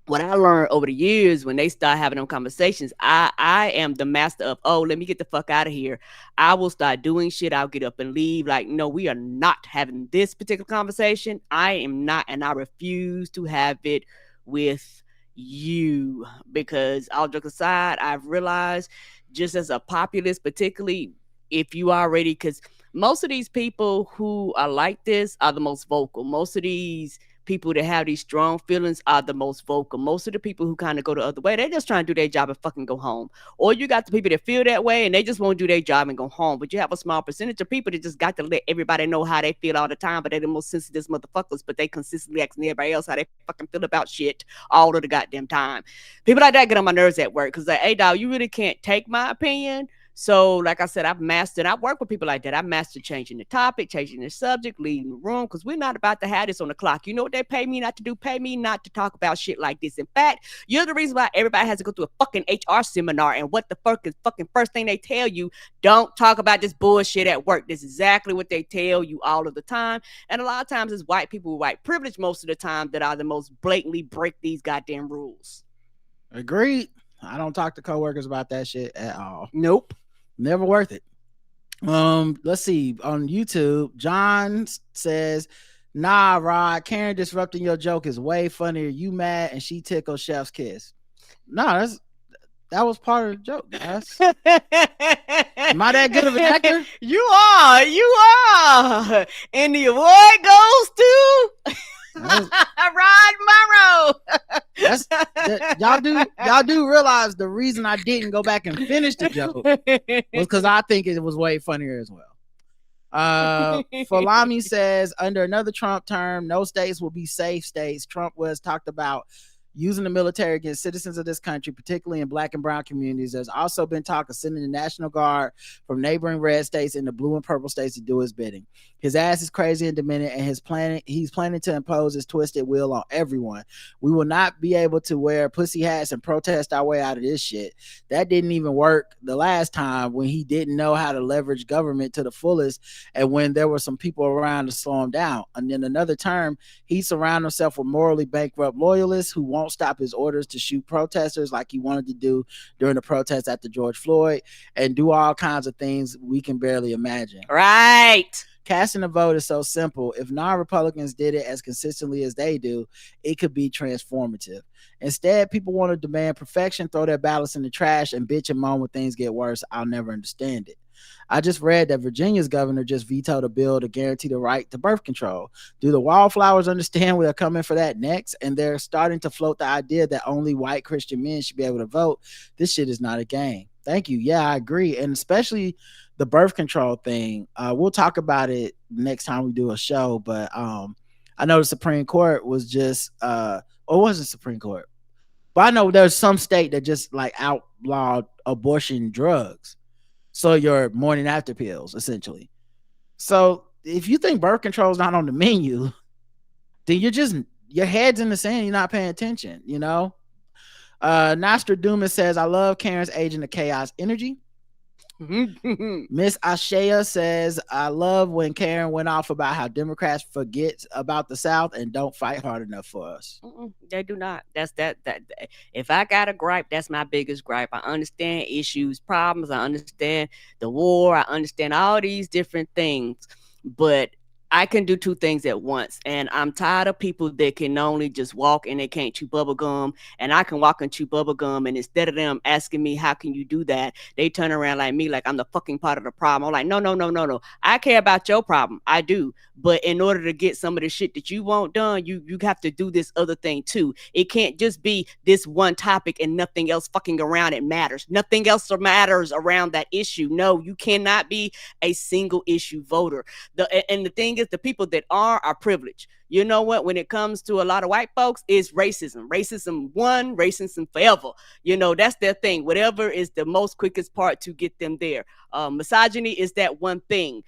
what I learned over the years when they start having them conversations, I am the master of, oh, let me get the fuck out of here. I will start doing shit. I'll get up and leave. Like, no, we are not having this particular conversation. I am not, and I refuse to have it with you, because all jokes aside, I've realized, just as a populace, particularly if you already, because most of these people who are like this are the most vocal. Most of these people that have these strong feelings are the most vocal. Most of the people who kind of go the other way, they're just trying to do their job and fucking go home. Or you got the people that feel that way and they just won't do their job and go home. But you have a small percentage of people that just got to let everybody know how they feel all the time, but they're the most sensitive motherfuckers, but they consistently asking everybody else how they fucking feel about shit all of the goddamn time. People like that get on my nerves at work, because like, hey dog, you really can't take my opinion. So, like I said, I work with people like that. I mastered changing the topic, changing the subject, leaving the room, because we're not about to have this on the clock. You know what they pay me not to do? Pay me not to talk about shit like this. In fact, you're the reason why everybody has to go through a fucking HR seminar. And what the fuck is fucking first thing they tell you? Don't talk about this bullshit at work. This is exactly what they tell you all of the time. And a lot of times it's white people with white privilege most of the time that are the most blatantly break these goddamn rules. Agreed. I don't talk to coworkers about that shit at all. Nope. Never worth it. Let's see. On YouTube, John says, nah, Rod, Karen disrupting your joke is way funnier. You mad and she tickled Chef's kiss. No, that was part of the joke, guys. Am I that good of an actor? You are. And the award goes to Rod Morrow. Y'all do realize the reason I didn't go back and finish the joke was because I think it was way funnier as well. Falami says, under another Trump term, no states will be safe states. Trump was talked about using the military against citizens of this country, particularly in Black and brown communities. There's also been talk of sending the National Guard from neighboring red states into blue and purple states to do his bidding. His ass is crazy and demented, and he's planning to impose his twisted will on everyone. We will not be able to wear pussy hats and protest our way out of this shit. That didn't even work the last time when he didn't know how to leverage government to the fullest, and when there were some people around to slow him down. And then another term, he surrounded himself with morally bankrupt loyalists who won't stop his orders to shoot protesters like he wanted to do during the protests after George Floyd, and do all kinds of things we can barely imagine. Right. Casting a vote is so simple. If non-Republicans did it as consistently as they do, it could be transformative. Instead, people want to demand perfection, throw their ballots in the trash, and bitch and moan when things get worse. I'll never understand it. I just read that Virginia's governor just vetoed a bill to guarantee the right to birth control. Do the Wallflowers understand we're coming for that next? And they're starting to float the idea that only white Christian men should be able to vote. This shit is not a game. Thank you. Yeah, I agree. And especially the birth control thing. We'll talk about it next time we do a show. But I know the Supreme Court was just, or was it Supreme Court? But I know there's some state that just like outlawed abortion drugs. So your morning after pills, essentially. So if you think birth control is not on the menu, then your head's in the sand. You're not paying attention, you know? Nostradamus says, I love Karen's Agent of Chaos energy. Miss Ashea says, I love when Karen went off about how Democrats forget about the South and don't fight hard enough for us. They do not. That's that. If I got a gripe, that's my biggest gripe. I understand issues, problems. I understand the war. I understand all these different things, but I can do two things at once. And I'm tired of people that can only just walk and they can't chew bubble gum. And I can walk and chew bubble gum. And instead of them asking me, how can you do that? They turn around like me, like I'm the fucking part of the problem. I'm like, no. I care about your problem. I do. But in order to get some of the shit that you want done, you have to do this other thing too. It can't just be this one topic and nothing else fucking around it matters. Nothing else matters around that issue. No, you cannot be a single issue voter. And the thing is the people that are privileged. You know what? When it comes to a lot of white folks, it's racism. Racism one, racism forever. You know, that's their thing. Whatever is the most quickest part to get them there. Misogyny is that one thing.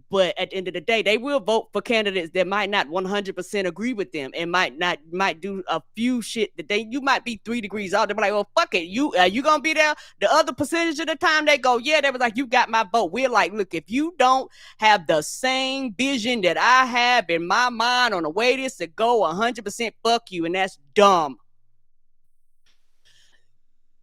But at the end of the day, they will vote for candidates that might not 100% agree with them and might do a few shit that you might be 3 degrees off. They're like, well, fuck it. You gonna be there? The other percentage of the time they go, yeah, they was like, you got my vote. We're like, look, if you don't have the same vision that I have in my mind on the way this to go, 100% fuck you. And that's dumb.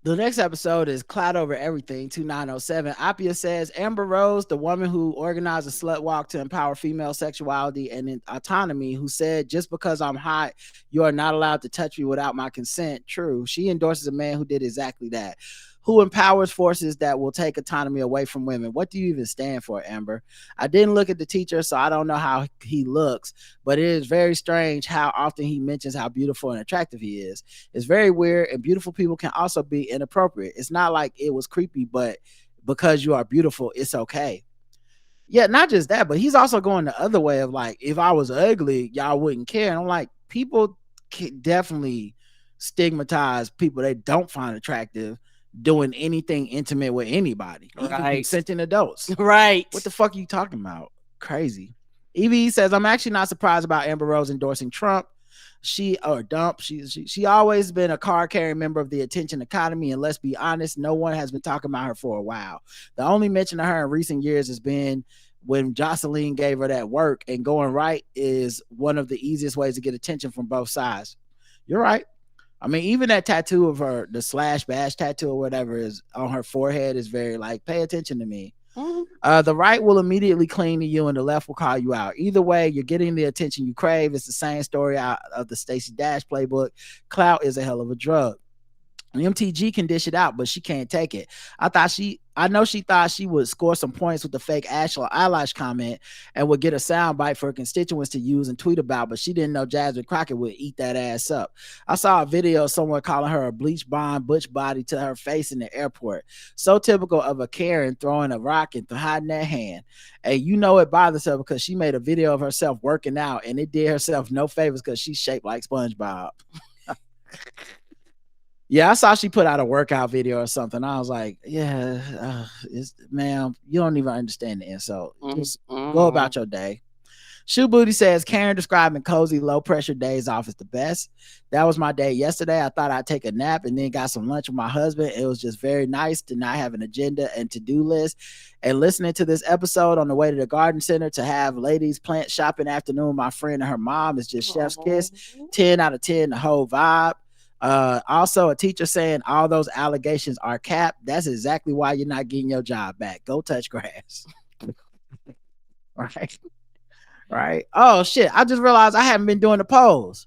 The next episode is Cloud Over Everything, 2907. Apia says, Amber Rose, the woman who organized a slut walk to empower female sexuality and autonomy, who said, just because I'm hot, you are not allowed to touch me without my consent. True. She endorses a man who did exactly that. Who empowers forces that will take autonomy away from women. What do you even stand for, Amber? I didn't look at the teacher, so I don't know how he looks, but it is very strange how often he mentions how beautiful and attractive he is. It's very weird, and beautiful people can also be inappropriate. It's not like it was creepy, but because you are beautiful, it's okay. Yeah, not just that, but he's also going the other way of like, if I was ugly, y'all wouldn't care. And I'm like, people can definitely stigmatize people they don't find attractive doing anything intimate with anybody, even consenting adults. Right. What the fuck are you talking about? Crazy. Evie says, I'm actually not surprised about Amber Rose endorsing Trump. She always been a card-carrying member of the attention economy, and let's be honest, no one has been talking about her for a while. The only mention of her in recent years has been when Jocelyn gave her that work, and going right is one of the easiest ways to get attention from both sides. You're right. I mean, even that tattoo of her, the slash bash tattoo or whatever is on her forehead is very like, pay attention to me. Mm-hmm. The right will immediately cling to you and the left will call you out. Either way, you're getting the attention you crave. It's the same story out of the Stacey Dash playbook. Clout is a hell of a drug. MTG can dish it out, but she can't take it. I know she thought she would score some points with the fake eyelash comment and would get a soundbite for her constituents to use and tweet about, but she didn't know Jasmine Crockett would eat that ass up. I saw a video of someone calling her a bleach blonde butch body to her face in the airport. So typical of a Karen throwing a rock and hiding that hand. And you know it bothers her because she made a video of herself working out and it did herself no favors because she's shaped like SpongeBob. Yeah, I saw she put out a workout video or something. I was like, yeah, ma'am, you don't even understand the insult. Just go about your day. Shoe Booty says, Karen describing cozy, low-pressure days off as the best. That was my day yesterday. I thought I'd take a nap and then got some lunch with my husband. It was just very nice to not have an agenda and to-do list. And listening to this episode on the way to the garden center to have ladies plant shopping afternoon with my friend and her mom is just chef's kiss. 10 out of 10, the whole vibe. Also a teacher saying all those allegations are capped. That's exactly why you're not getting your job back. Go touch grass. Right. Oh shit, I just realized I haven't been doing the polls.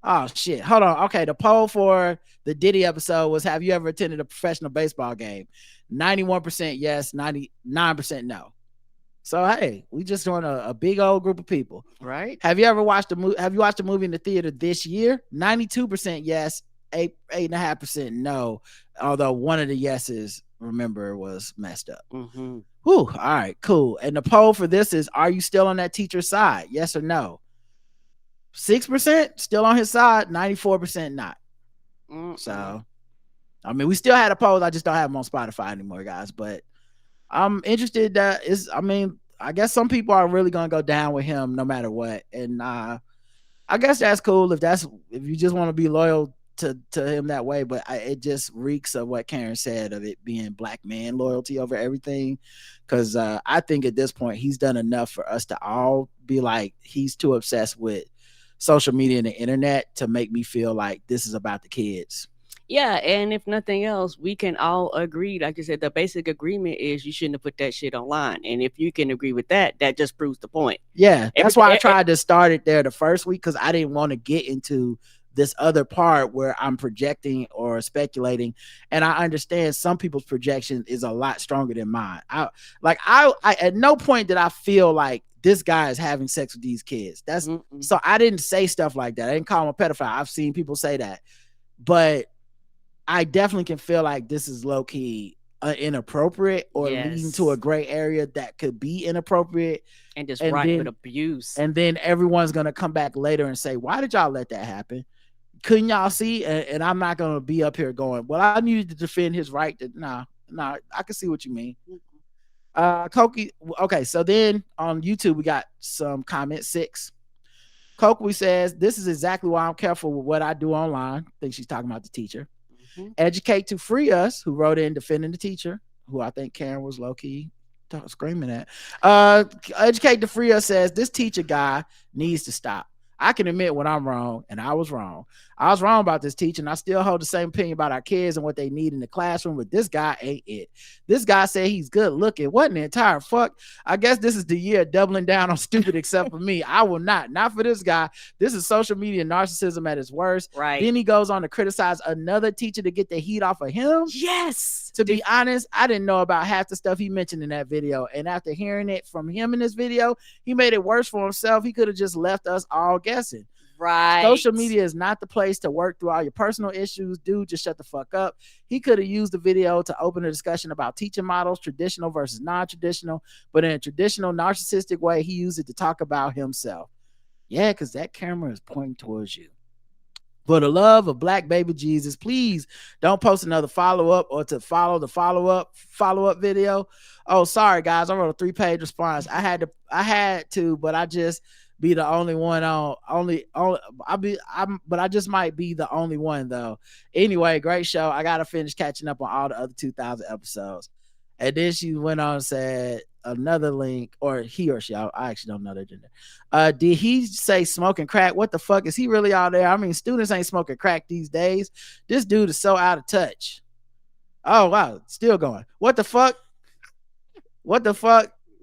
Oh shit, hold on. Okay, the poll for the Diddy episode was, have you ever attended a professional baseball game? 91% yes, 99% no. So hey, we just doing a big old group of people, right? Have you ever watched have you watched a movie in the theater this year? 92% yes, 8.5% no. Although one of the yeses, remember, was messed up. Whew, all right, cool. And the poll for this is, are you still on that teacher's side? Yes or no? 6% still on his side, 94% not. So, I mean, we still had a poll. I just don't have them on Spotify anymore, guys. But I'm interested I guess some people are really gonna go down with him no matter what, and I guess that's cool if you just want to be loyal to him that way. But it just reeks of what Karen said of it being black man loyalty over everything, because I think at this point he's done enough for us to all be like, he's too obsessed with social media and the internet to make me feel like this is about the kids. Yeah, and if nothing else, we can all agree, like you said, the basic agreement is you shouldn't have put that shit online. And if you can agree with that, that just proves the point. Yeah, that's why I tried to start it there the first week, because I didn't want to get into this other part where I'm projecting or speculating. And I understand some people's projection is a lot stronger than mine. I at no point did I feel like this guy is having sex with these kids. So I didn't say stuff like that. I didn't call him a pedophile. I've seen people say that. But I definitely can feel like this is low key inappropriate or leading to a Yes. gray area that could be inappropriate, And just and right with then abuse. everyone's gonna come back later and say, why did y'all let that happen? Couldn't y'all see? And I'm not gonna be up here going, well, I needed to defend his right to. Nah, I can see what you mean. Koki. Okay, so then on YouTube we got some comment 6. Coakley says, this is exactly why I'm careful with what I do online. I think she's talking about the teacher. Educate to Free Us, who wrote in defending the teacher, who I think Karen was low-key screaming at. Educate to Free Us says, this teacher guy needs to stop. I can admit when I'm wrong, and I was wrong. I was wrong about this teacher, and I still hold the same opinion about our kids and what they need in the classroom, but this guy ain't it. This guy said he's good looking. What an entire fuck. I guess this is the year doubling down on stupid except for me. I will not for this guy. This is social media narcissism at its worst. Right. Then he goes on to criticize another teacher to get the heat off of him. Yes. To be honest, I didn't know about half the stuff he mentioned in that video. And after hearing it from him in this video, he made it worse for himself. He could have just left us all guessing. Right. Social media is not the place to work through all your personal issues. Dude, just shut the fuck up. He could have used the video to open a discussion about teaching models, traditional versus non-traditional, but in a traditional narcissistic way, he used it to talk about himself. Yeah, because that camera is pointing towards you. For the love of black baby Jesus, please don't post another follow-up or to follow the follow-up video. Oh, sorry guys, I wrote a 3-page response. I had to, but I just be the only one on but I just might be the only one though. Anyway, great show. I gotta finish catching up on all the other 2,000 episodes. And then she went on and said another link, or he or she, I actually don't know their gender. Did he say smoking crack? What the fuck? Is he really out there? I mean, students ain't smoking crack these days. This dude is so out of touch. Oh wow, still going. What the fuck?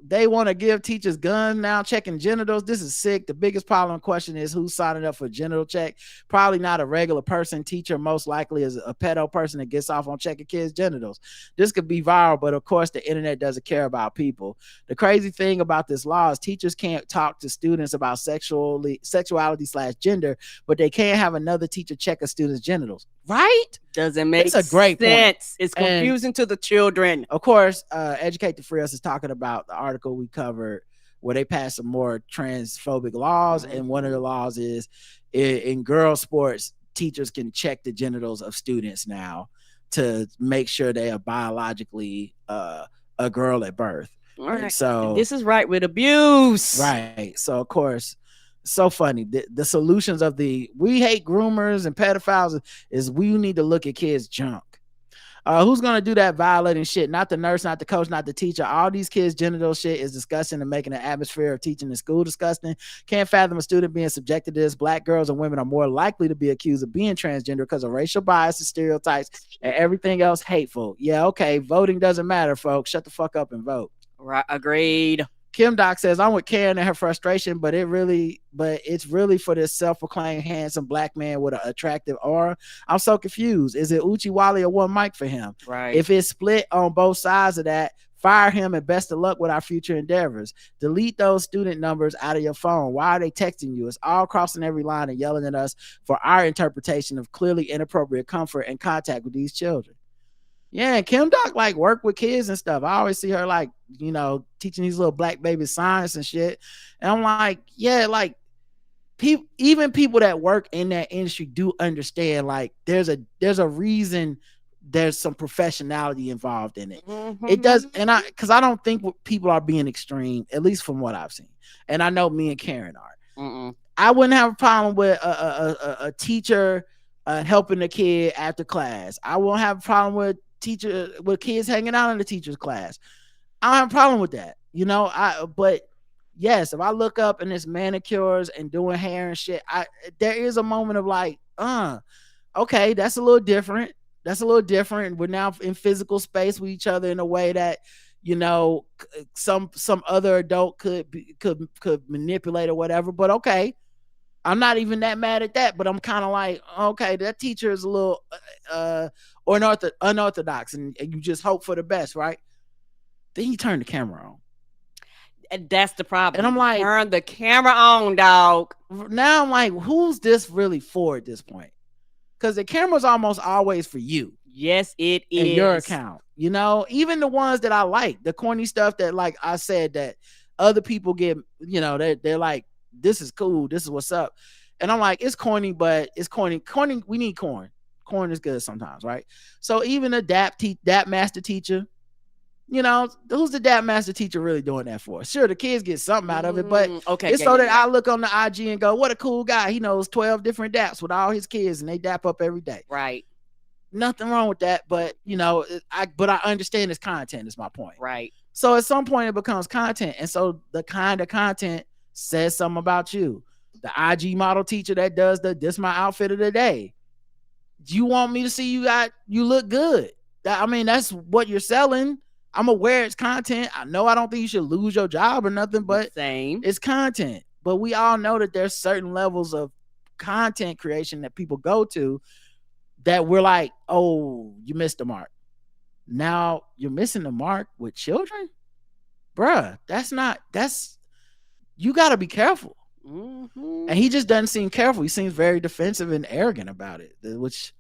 They want to give teachers guns now, checking genitals. This is sick. The biggest problem question is who's signing up for genital check. Probably not a regular person. Teacher most likely is a pedo person that gets off on checking kids' genitals. This could be viral, but of course the internet doesn't care about people. The crazy thing about this law is teachers can't talk to students about sexuality/gender, but they can't have another teacher check a student's genitals. Right? Doesn't make It's a great sense. point. It's confusing to the children. Of course, Educate to Free Us is talking about the article we covered where they passed some more transphobic laws. And one of the laws is in girl sports, teachers can check the genitals of students now to make sure they are biologically a girl at birth. All right. So this is right with abuse. Right. So, of course, so funny. The solutions of the we hate groomers and pedophiles is we need to look at kids' junk. Who's gonna do that violating shit? Not the nurse, not the coach, not the teacher. All these kids' genital shit is disgusting and making the atmosphere of teaching in school disgusting. Can't fathom a student being subjected to this. Black girls and women are more likely to be accused of being transgender because of racial bias and stereotypes and everything else hateful. Yeah, okay. Voting doesn't matter, folks. Shut the fuck up and vote. Right. Agreed. Kim Doc says, I'm with Karen and her frustration, but it's really for this self-proclaimed handsome black man with an attractive aura. I'm so confused. Is it Uchi Wally or one mic for him? Right. If it's split on both sides of that, fire him and best of luck with our future endeavors. Delete those student numbers out of your phone. Why are they texting you? It's all crossing every line and yelling at us for our interpretation of clearly inappropriate comfort and contact with these children. Yeah, Kim Doc like work with kids and stuff. I always see her like, you know, teaching these little black babies science and shit. And I'm like, yeah, like even people that work in that industry do understand like there's a reason there's some professionality involved in it. Mm-hmm. It does, and because I don't think people are being extreme, at least from what I've seen. And I know me and Karen are. Mm-mm. I wouldn't have a problem with a teacher helping a kid after class. I won't have a problem with kids hanging out in the teacher's class. I don't have a problem with that, you know. But yes, if I look up and it's manicures and doing hair and shit, there is a moment of like, okay, that's a little different. We're now in physical space with each other in a way that, you know, some other adult could manipulate or whatever. But okay, I'm not even that mad at that. But I'm kind of like, okay, that teacher is a little unorthodox, and you just hope for the best, right? Then you turn the camera on. And that's the problem. And I'm like, turn the camera on, dog. Now I'm like, who's this really for at this point? Because the camera's almost always for you. Yes, it is. In your account, you know, even the ones that I like, the corny stuff that, like I said, that other people get, you know, they're like, this is cool, this is what's up. And I'm like, it's corny, but it's corny. Corny, we need corn. Corn is good sometimes, right? So even a DAP master teacher, you know, who's the DAP master teacher really doing that for? Sure, the kids get something out of it, but okay, it's so that I look on the IG and go, what a cool guy. He knows 12 different DAPs with all his kids, and they DAP up every day. Right. Nothing wrong with that, but you know, I understand it's content is my point. Right. So at some point it becomes content, and so the kind of content says something about you. The IG model teacher that does this my outfit of the day. You want me to see you look good. I mean, that's what you're selling. I'm aware it's content. I know I don't think you should lose your job or nothing, but it's content. But we all know that there's certain levels of content creation that people go to that we're like, oh, you missed the mark. Now you're missing the mark with children? Bruh, you got to be careful. And he just doesn't seem careful. He seems very defensive and arrogant about it, which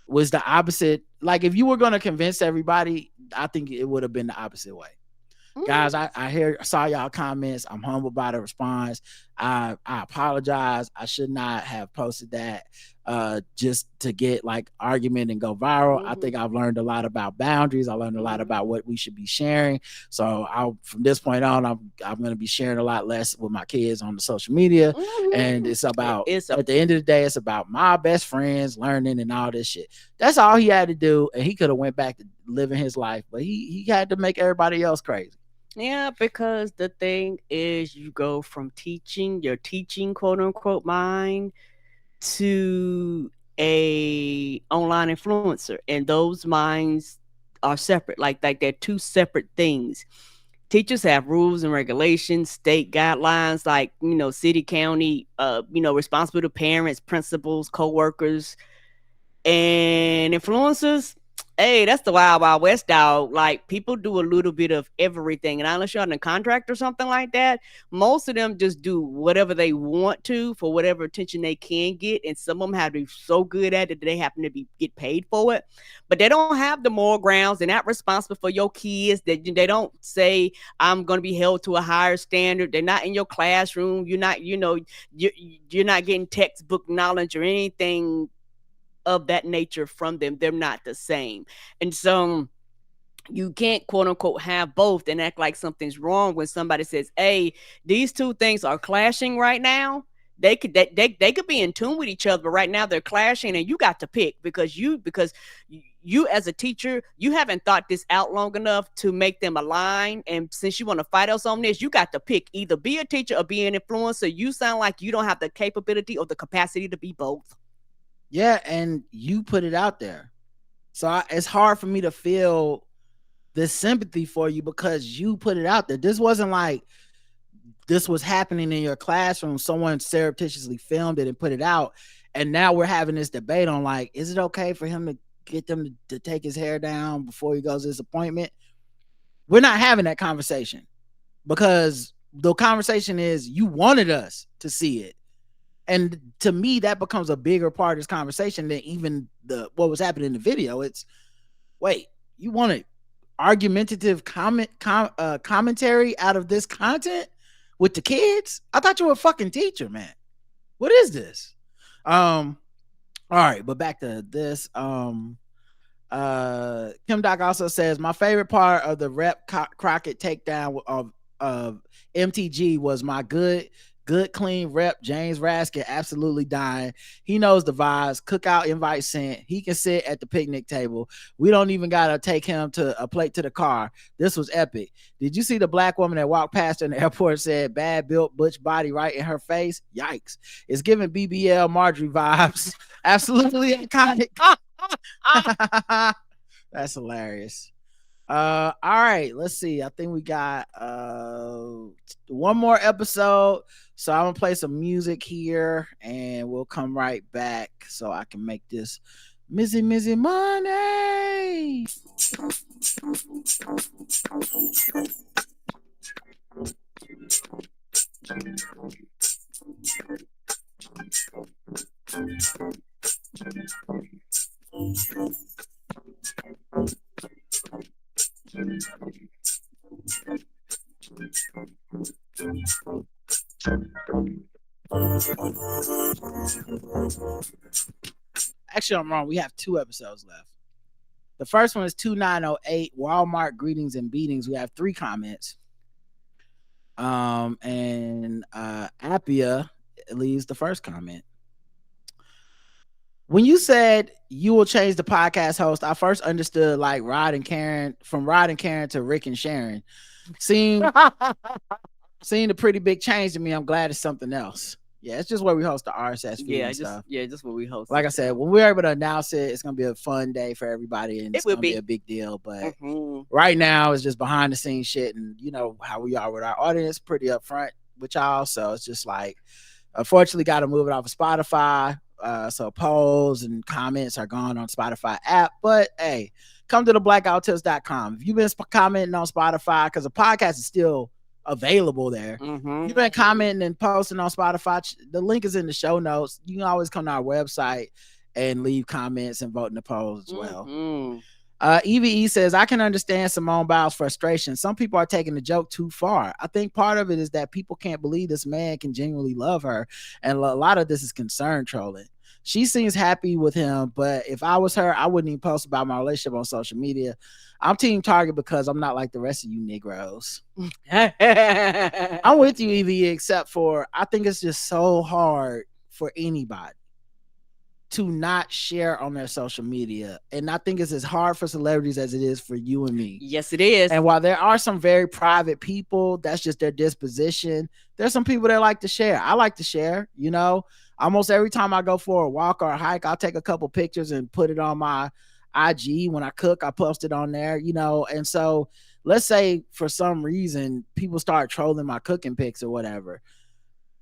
was the opposite. Like, if you were going to convince everybody, I think it would have been the opposite way. Guys, I saw y'all comments. I'm humbled by the response. I apologize. I should not have posted that just to get like argument and go viral. I think I've learned a lot about boundaries. I learned a lot about what we should be sharing. So from this point on, I'm going to be sharing a lot less with my kids on the social media. And it's at the end of the day, it's about my best friends learning and all this shit. That's all he had to do. And he could have went back to living his life, but he had to make everybody else crazy. Yeah, because the thing is, you go from your teaching quote unquote mind to a online influencer, and those minds are separate. Like they're two separate things. Teachers have rules and regulations, state guidelines, like, you know, city, county, responsible to parents, principals, co-workers, and influencers. Hey, that's the wild, wild west, dog. Like, people do a little bit of everything. And unless you're on a contract or something like that, most of them just do whatever they want to for whatever attention they can get. And some of them have to be so good at it that they happen to get paid for it. But they don't have the moral grounds. They're not responsible for your kids. They don't say, I'm going to be held to a higher standard. They're not in your classroom. You're not, you're not getting textbook knowledge or anything of that nature from them. They're not the same. And so you can't quote unquote have both and act like something's wrong when somebody says, hey, these two things are clashing right now. They could be in tune with each other, but right now they're clashing, and you got to pick because you as a teacher, you haven't thought this out long enough to make them align. And since you want to fight us on this, you got to pick either be a teacher or be an influencer. You sound like you don't have the capability or the capacity to be both. Yeah, and you put it out there. So it's hard for me to feel this sympathy for you because you put it out there. This wasn't like this was happening in your classroom. Someone surreptitiously filmed it and put it out. And now we're having this debate on like, is it okay for him to get them to take his hair down before he goes to his appointment? We're not having that conversation because the conversation is you wanted us to see it. And to me, that becomes a bigger part of this conversation than even what was happening in the video. It's, wait, you wanted argumentative commentary out of this content with the kids? I thought you were a fucking teacher, man. What is this? All right, but back to this. Kim Doc also says, my favorite part of the Rep Crockett takedown of MTG was my good clean rep James Raskin absolutely dying. He knows the vibes. Cookout invite sent. He can sit at the picnic table. We don't even gotta take him to a plate to the car. This was epic. Did you see the black woman that walked past her in the airport said bad built butch body right in her face? Yikes. It's giving BBL Marjorie vibes. Absolutely iconic. That's hilarious. All right, let's see. I think we got one more episode, so I'm gonna play some music here and we'll come right back so I can make this Mizzy money. Actually, I'm wrong. We have 2 episodes left. The first one is 2908 Walmart greetings and beatings. We have 3 comments. And Appia leaves the first comment. When you said you will change the podcast host, I first understood like Rod and Karen, from Rod and Karen to Rick and Sharon. Seeing a pretty big change to me. I'm glad it's something else. Yeah, it's just where we host the RSS feed and stuff. Just where we host. Like I said, when we're able to announce it, it's gonna be a fun day for everybody, and it's gonna be a big deal. But right now, it's just behind the scenes shit, and you know how we are with our audience, pretty upfront with y'all. So it's just like, unfortunately, got to move it off of Spotify. So polls and comments are gone on Spotify app. But hey, come to the blackouttips.com. If you've been commenting on Spotify, because the podcast is still available there. You've been commenting and posting on Spotify. The link is in the show notes. You can always come to our website and leave comments and vote in the polls as well. EVE says, I can understand Simone Biles' frustration. Some people are taking the joke too far. I think part of it is that people can't believe this man can genuinely love her. And a lot of this is concern trolling. She seems happy with him, but if I was her, I wouldn't even post about my relationship on social media. I'm Team Target because I'm not like the rest of you Negroes. I'm with you, EVE, except for I think it's just so hard for anybody to not share on their social media. And I think it's as hard for celebrities as it is for you and me. Yes, it is. And while there are some very private people, that's just their disposition. There's some people that like to share. I like to share, you know. Almost every time I go for a walk or a hike, I'll take a couple pictures and put it on my IG. When I cook, I post it on there, you know. And so let's say for some reason people start trolling my cooking pics or whatever.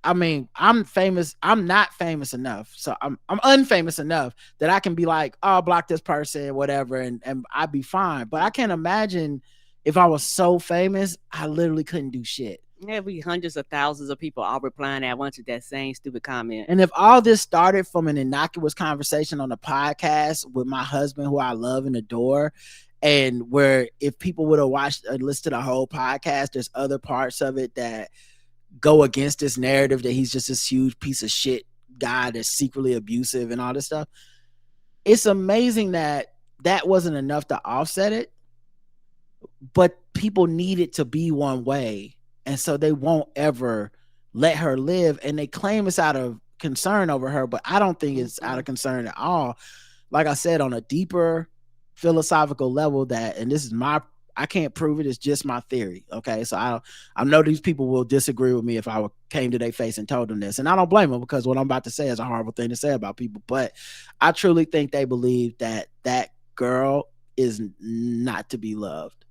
I mean, I'm famous. I'm not famous enough. So I'm unfamous enough that I can be like, oh, I'll block this person, whatever, and I'd be fine. But I can't imagine if I was so famous, I literally couldn't do shit. There'll be hundreds of thousands of people all replying at once with that same stupid comment. And if all this started from an innocuous conversation on a podcast with my husband, who I love and adore, and where if people would have watched or listened to the whole podcast, there's other parts of it that go against this narrative that he's just this huge piece of shit guy that's secretly abusive and all this stuff. It's amazing that wasn't enough to offset it, but people need it to be one way. And so they won't ever let her live. And they claim it's out of concern over her, but I don't think it's out of concern at all. Like I said, on a deeper philosophical level and this is I can't prove it. It's just my theory. Okay. So I know these people will disagree with me if I came to their face and told them this. And I don't blame them, because what I'm about to say is a horrible thing to say about people. But I truly think they believe that girl is not to be loved.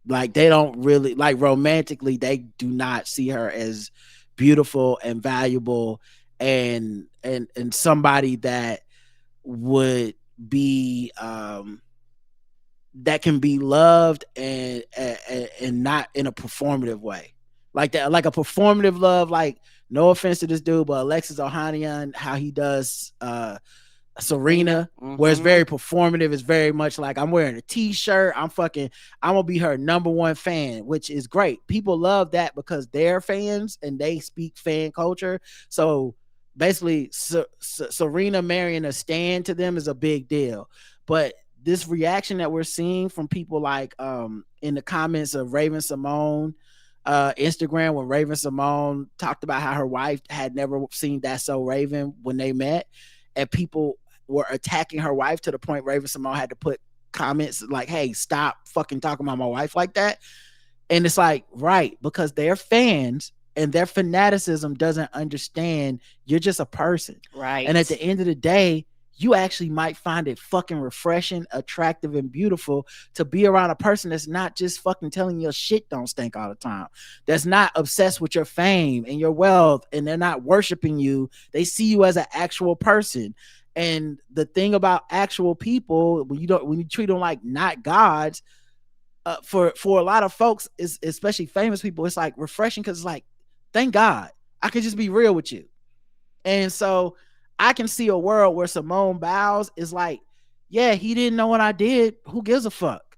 Like, they don't really, like, romantically, they do not see her as beautiful and valuable and somebody that would be that can be loved and not in a performative way, like that, like a performative love. Like, no offense to this dude, but Alexis Ohanian, how he does Serena, where it's very performative. It's very much like, I'm wearing a t-shirt, I'm gonna be her number one fan, which is great. People love that because they're fans and they speak fan culture. So basically, Serena marrying a stan to them is a big deal. But this reaction that we're seeing from people, like in the comments of Raven Simone Instagram, when Raven Simone talked about how her wife had never seen That's So Raven when they met, and people were attacking her wife to the point Raven Simone had to put comments like, hey, stop fucking talking about my wife like that. And it's like, right, because they're fans and their fanaticism doesn't understand you're just a person. Right. And at the end of the day, you actually might find it fucking refreshing, attractive, and beautiful to be around a person that's not just fucking telling your shit don't stink all the time. That's not obsessed with your fame and your wealth, and they're not worshiping you. They see you as an actual person. And the thing about actual people, when you treat them like not gods, for a lot of folks, is especially famous people, it's like refreshing, because it's like, thank God I can just be real with you. And so I can see a world where Simone Biles is like, yeah, he didn't know what I did. Who gives a fuck?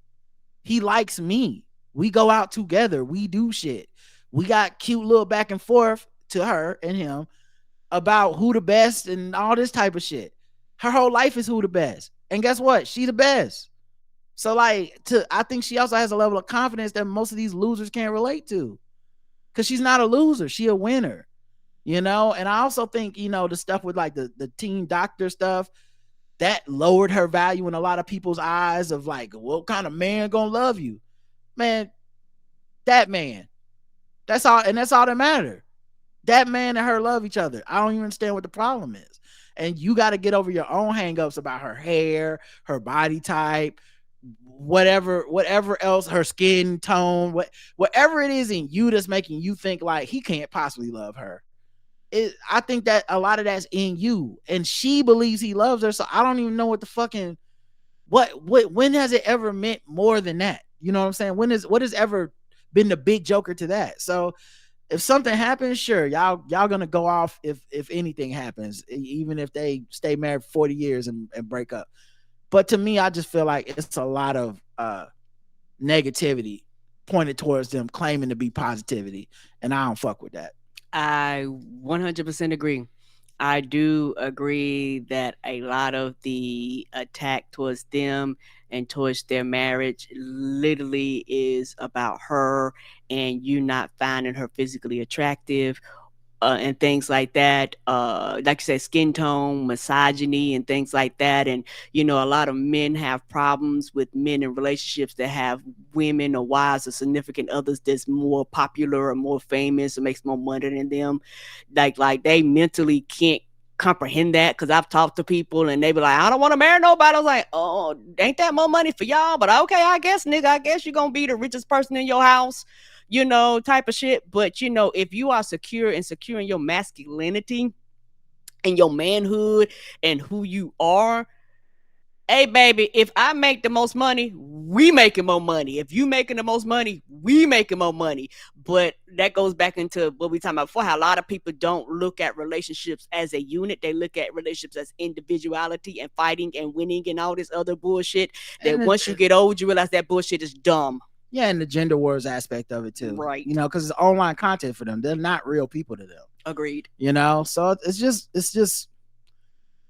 He likes me. We go out together. We do shit. We got cute little back and forth to her and him about who the best and all this type of shit. Her whole life is who the best. And guess what? She the best. So like I think she also has a level of confidence that most of these losers can't relate to. Cause she's not a loser. She a winner. And I also think, the stuff with like the teen doctor stuff, that lowered her value in a lot of people's eyes of like, what kind of man gonna love you? Man, that man. That's all, and that's all that matters. That man and her love each other. I don't even understand what the problem is. And you got to get over your own hangups about her hair, her body type, whatever else, her skin tone, whatever it is in you that's making you think like he can't possibly love her. I think that a lot of that's in you, and she believes he loves her. So I don't even know what the fucking when has it ever meant more than that? You know what I'm saying? What has ever been the big joker to that? So if something happens, sure, y'all gonna go off if anything happens, even if they stay married 40 years and break up. But to me, I just feel like it's a lot of negativity pointed towards them claiming to be positivity, and I don't fuck with that. I 100% agree. I do agree that a lot of the attack towards them and towards their marriage literally is about her and you not finding her physically attractive, and things like that. Like you said, skin tone, misogyny, and things like that. And, a lot of men have problems with men in relationships that have women or wives or significant others that's more popular or more famous or makes more money than them. Like they mentally can't comprehend that, because I've talked to people and they be like, I don't want to marry nobody. I was like, oh, ain't that more money for y'all? But okay, I guess, nigga, I guess you're gonna be the richest person in your house, type of shit. But if you are secure in your masculinity and your manhood and who you are, hey baby, if I make the most money, we making more money. If you making the most money, we making more money. But that goes back into what we talked about before, how a lot of people don't look at relationships as a unit. They look at relationships as individuality and fighting and winning and all this other bullshit that once you get old, you realize that bullshit is dumb. Yeah, and the gender wars aspect of it too. Right. Because it's online content for them. They're not real people to them. Agreed. So it's just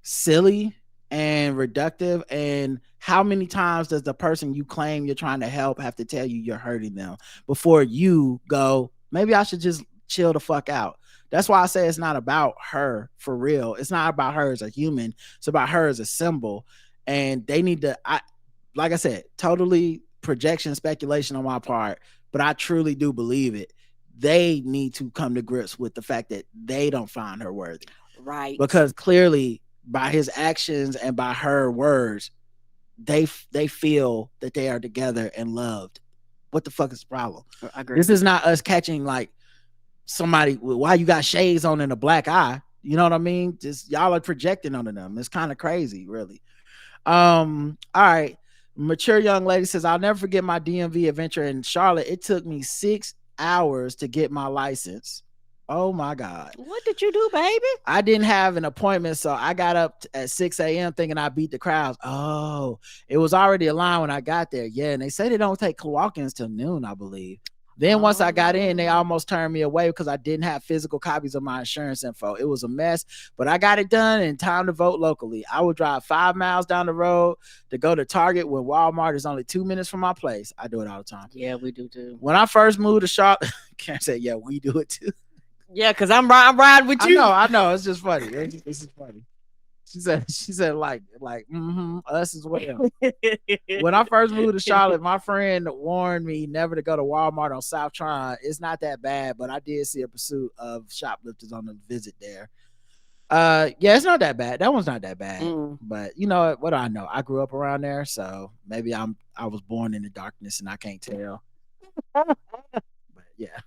silly and reductive. And how many times does the person you claim you're trying to help have to tell you you're hurting them before you go, maybe I should just chill the fuck out? That's why I say it's not about her for real. It's not about her as a human. It's about her as a symbol. And they need to, like I said, totally projection, speculation on my part, but I truly do believe it. They need to come to grips with the fact that they don't find her worthy. Right. Because clearly by his actions and by her words, they feel that they are together and loved. What the fuck is the problem? I agree. This is not us catching like somebody, why you got shades on and a black eye? You know what I mean? Just y'all are projecting onto them. It's kind of crazy, really. All right. Mature young lady says, I'll never forget my DMV adventure in Charlotte. It took me 6 hours to get my license. Oh my God. What did you do, baby? I didn't have an appointment, so I got up at 6 a.m. thinking I beat the crowds. Oh, it was already a line when I got there. Yeah, and they say they don't take walk-ins till noon, I believe. Then once I got in, they almost turned me away because I didn't have physical copies of my insurance info. It was a mess, but I got it done in time to vote locally. I would drive 5 miles down the road to go to Target when Walmart is only 2 minutes from my place. I do it all the time. Yeah, we do too. When I first moved to Charlotte, can't say, yeah, we do it too. Yeah, because I'm riding with you. I know. It's just funny. It's just funny. She said, like, us as well. When I first moved to Charlotte, my friend warned me never to go to Walmart on South Tryon. It's not that bad, but I did see a pursuit of shoplifters on the visit there. Yeah, it's not that bad. That one's not that bad. But you know what do I know? I grew up around there, so maybe I was born in the darkness and I can't tell. But yeah.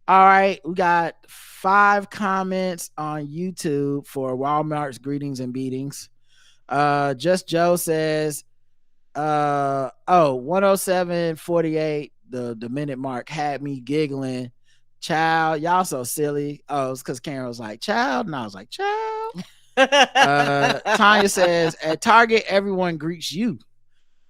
All right, we got 5 comments on YouTube for Walmart's greetings and beatings. Just Joe says, 107.48, the minute mark had me giggling. Child, y'all so silly. Oh, it's because Karen was like, child, and I was like, child. Tanya says, at Target, everyone greets you.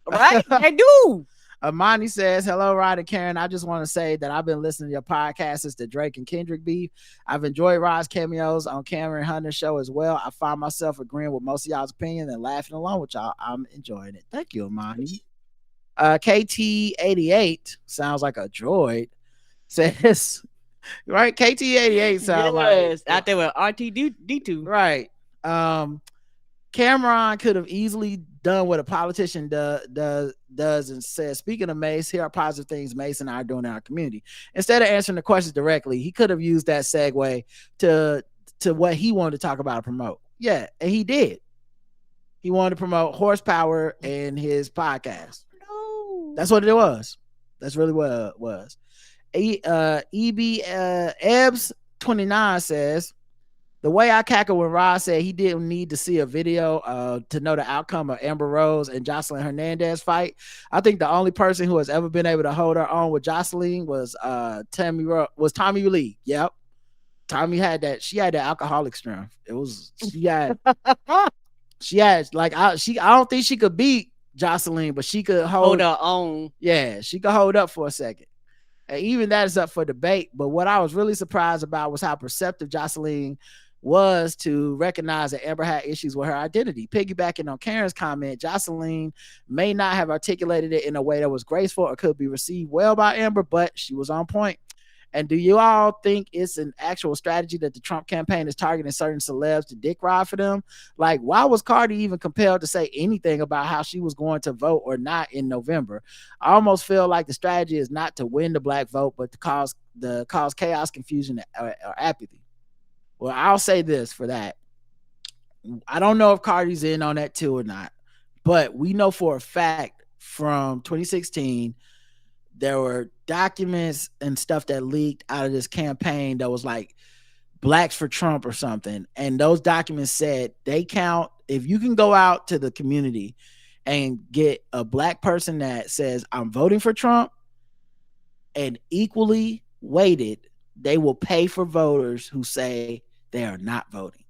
Right? They do. Amani says, hello, Rod and Karen. I just want to say that I've been listening to your podcast since the Drake and Kendrick beef. I've enjoyed Rod's cameos on Cameron Hunter's show as well. I find myself agreeing with most of y'all's opinion and laughing along with y'all. I'm enjoying it. Thank you, Amani. KT88 sounds like a droid. Says, right? KT88 sounds like out there with RTD2. Right. Cameron could have easily done what a politician does and said, speaking of Mace, here are positive things Mace and I are doing in our community. Instead of answering the questions directly, he could have used that segue to what he wanted to talk about and promote. Yeah, and he did. He wanted to promote horsepower in his podcast. No. That's what it was. That's really what it was. Ebbs 29 says, the way I cackled when Rod said he didn't need to see a video to know the outcome of Amber Rose and Jocelyn Hernandez fight. I think the only person who has ever been able to hold her own with Jocelyn was Tommy Lee. Yep. Tommy had that. She had that alcoholic strength. It was she had like I don't think she could beat Jocelyn, but she could hold her own. Yeah, she could hold up for a second. And even that is up for debate. But what I was really surprised about was how perceptive Jocelyn was to recognize that Amber had issues with her identity. Piggybacking on Karen's comment, Jocelyn may not have articulated it in a way that was graceful or could be received well by Amber, but she was on point. And do you all think it's an actual strategy that the Trump campaign is targeting certain celebs to dick ride for them? Like, why was Cardi even compelled to say anything about how she was going to vote or not in November? I almost feel like the strategy is not to win the black vote, but to cause chaos, confusion, or apathy. Well, I'll say this for that. I don't know if Cardi's in on that too or not, but we know for a fact from 2016, there were documents and stuff that leaked out of this campaign that was like Blacks for Trump or something. And those documents said they count, if you can go out to the community and get a black person that says, I'm voting for Trump, and equally weighted, they will pay for voters who say they are not voting.